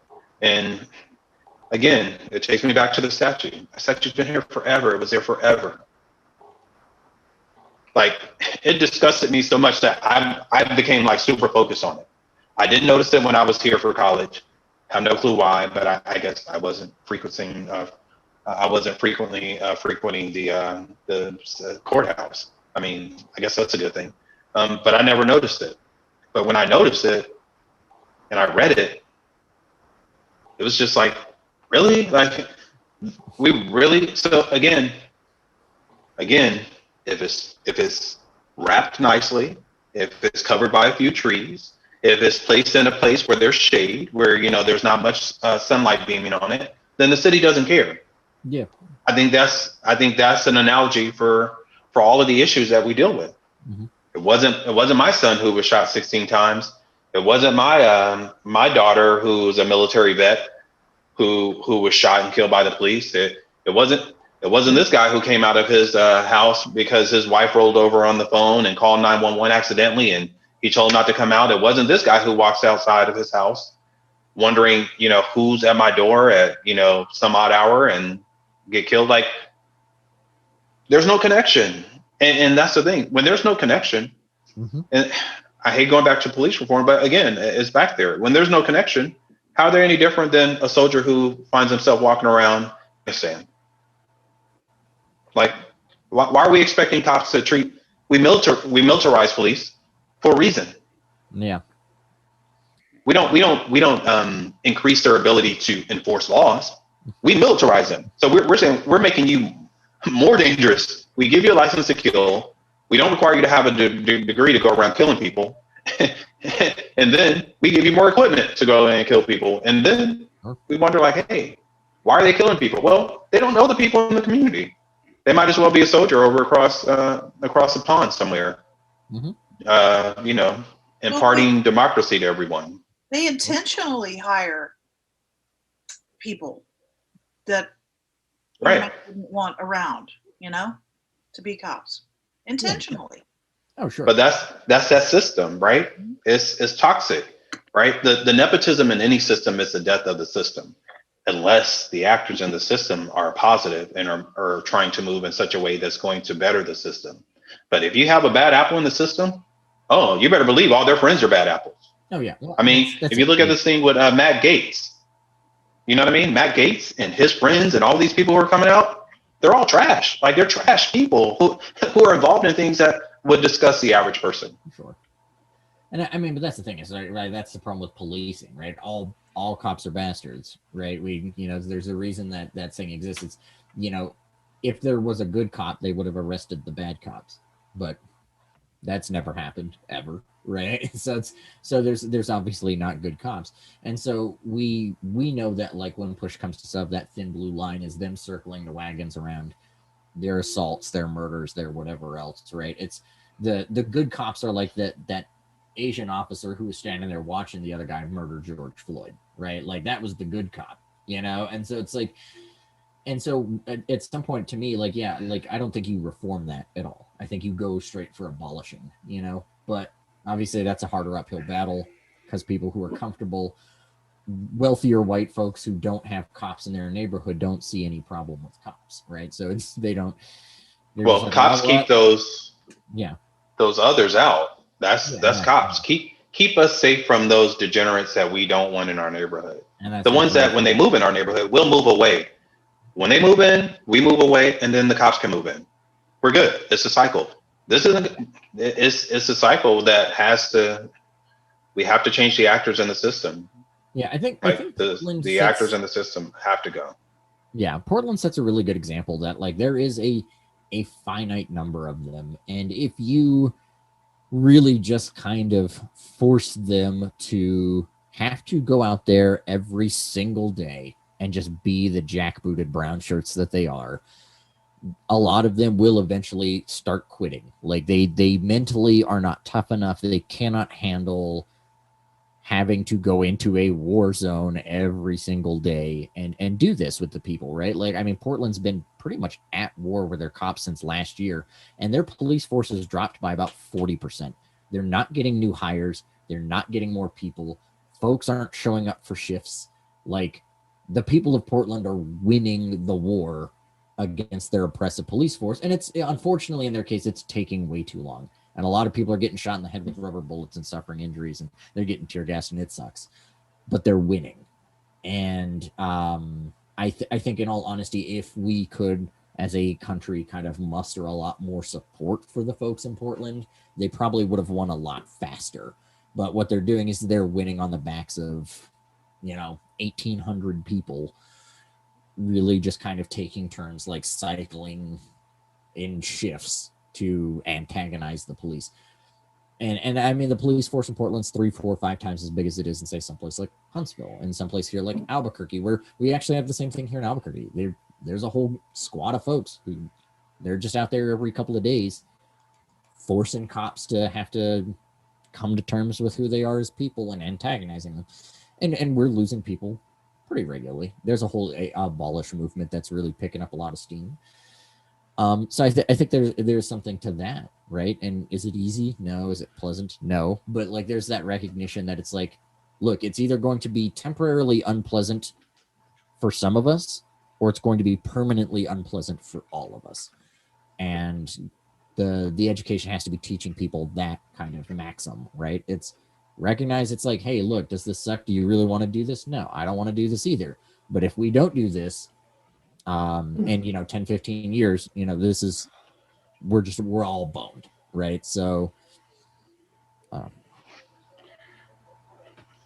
And again, it takes me back to the statue. The statue's been here forever. It was there forever. Like, it disgusted me so much that I became like super focused on it. I didn't notice it when I was here for college. I have no clue why, but I guess I wasn't frequently frequenting the courthouse. I mean, I guess that's a good thing. But I never noticed it. But when I noticed it and I read it, it was just like, really? Like, we really? So again, if it's wrapped nicely, if it's covered by a few trees, if it's placed in a place where there's shade, where there's not much sunlight beaming on it, then the city doesn't care. Yeah, I think that's an analogy for all of the issues that we deal with. Mm-hmm. It wasn't my son who was shot 16 times. It wasn't my daughter, who's a military vet, who was shot and killed by the police. It wasn't this guy who came out of his house because his wife rolled over on the phone and called 911 accidentally, and he told not to come out. It wasn't this guy who walks outside of his house wondering, who's at my door at, some odd hour and get killed. Like, there's no connection. And that's the thing. When there's no connection, mm-hmm. and I hate going back to police reform, but again, it's back there. When there's no connection, how are they any different than a soldier who finds himself walking around Afghanistan? Like, why are we expecting cops to treat? We militarize police for a reason. Yeah. We don't increase their ability to enforce laws. We militarize them. So we're saying we're making you more dangerous. We give you a license to kill. We don't require you to have a degree to go around killing people. And then we give you more equipment to go and kill people. And then we wonder, like, hey, why are they killing people? Well, they don't know the people in the community. They might as well be a soldier over across the pond somewhere, Mm-hmm. imparting democracy to everyone. They intentionally hire people that Right. didn't want around, to be cops intentionally. Oh, sure. But that's that system, right? It's toxic, right? The nepotism in any system is the death of the system, unless the actors in the system are positive and are trying to move in such a way that's going to better the system. But if you have a bad apple in the system, oh, you better believe all their friends are bad apples. Oh, yeah. Well, I mean, if you look at this thing with Matt Gaetz, you know what I mean? Matt Gaetz and his friends and all these people who are coming out, they're all trash. Like, they're trash people who are involved in things that would disgust the average person. Sure. And I mean, but that's the thing is, right? That's the problem with policing, right? All cops are bastards, right? There's a reason that thing exists. It's, if there was a good cop, they would have arrested the bad cops, but that's never happened ever, right? So there's obviously not good cops, and so we know that, like, when push comes to shove, that thin blue line is them circling the wagons around their assaults, their murders, their whatever else, right? It's the good cops are like that Asian officer who was standing there watching the other guy murder George Floyd, right? Like, that was the good cop, and so it's like, and so at some point, to me, like, yeah, like, I don't think you reform that at all. I think you go straight for abolishing, but obviously that's a harder uphill battle, because people who are comfortable wealthier white folks who don't have cops in their neighborhood don't see any problem with cops, right? So it's they don't. Well, like, cops keep those others out. That's cops. Keep us safe from those degenerates that we don't want in our neighborhood. And the ones that when they move in our neighborhood, we'll move away. When they move in, we move away, and then the cops can move in. We're good. It's a cycle. It's a cycle that we have to change the actors in the system. Yeah, I think the actors in the system have to go. Yeah, Portland sets a really good example that like there is a finite number of them, and if you really just kind of force them to have to go out there every single day and just be the jackbooted brown shirts that they are, a lot of them will eventually start quitting. Like they mentally are not tough enough. They cannot handle having to go into a war zone every single day and do this with the people, right? Like, I mean, Portland's been pretty much at war with their cops since last year, and their police force has dropped by about 40%. They're not getting new hires. They're not getting more people. Folks aren't showing up for shifts. Like, the people of Portland are winning the war against their oppressive police force. And it's, unfortunately, in their case, it's taking way too long. And a lot of people are getting shot in the head with rubber bullets and suffering injuries, and they're getting tear gas, and it sucks. But they're winning. And I think, in all honesty, if we could, as a country, kind of muster a lot more support for the folks in Portland, they probably would have won a lot faster. But what they're doing is they're winning on the backs of, 1,800 people really just kind of taking turns, like cycling in shifts to antagonize the police. And I mean, the police force in Portland's 3, 4, 5 times as big as it is in, say, someplace like Huntsville, and someplace here like Albuquerque, where we actually have the same thing here in Albuquerque. There's a whole squad of folks who they're just out there every couple of days forcing cops to have to come to terms with who they are as people and antagonizing them. And we're losing people pretty regularly. There's a whole abolish movement that's really picking up a lot of steam. So I think there's something to that, right? And is it easy? No. Is it pleasant? No. But like, there's that recognition that it's like, look, it's either going to be temporarily unpleasant for some of us, or it's going to be permanently unpleasant for all of us. And the education has to be teaching people that kind of maxim, right? It's recognize it's like, hey, look, does this suck? Do you really want to do this? No, I don't want to do this either. But if we don't do this, and 10, 15 years, this is, we're all boned, right? So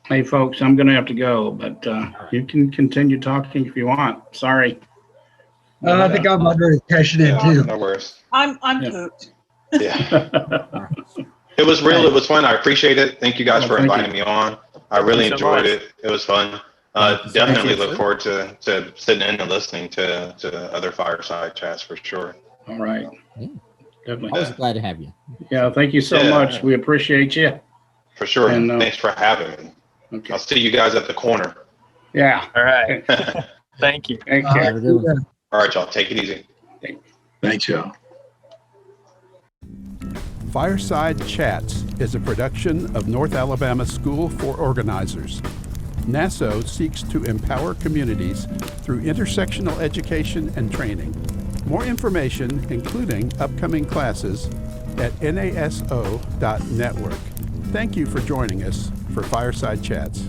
hey folks, I'm gonna have to go, but you can continue talking if you want. Sorry. I think I'm about ready to cash it in too. No worries. I'm pooped. Yeah. It was real. It was fun. I appreciate it. Thank you guys for inviting me on. I really enjoyed it. It was fun. Definitely look forward to sitting in and listening to other Fireside chats for sure. All right. Yeah. Definitely. Always glad to have you. Yeah, thank you so much. We appreciate you. For sure. And, thanks for having me. Okay. I'll see you guys at the corner. Yeah. All right. Thank you. Take care. Have a good one. All right, y'all. Take it easy. Thanks, y'all. Fireside Chats is a production of North Alabama School for Organizers. NASO seeks to empower communities through intersectional education and training. More information, including upcoming classes, at naso.network. Thank you for joining us for Fireside Chats.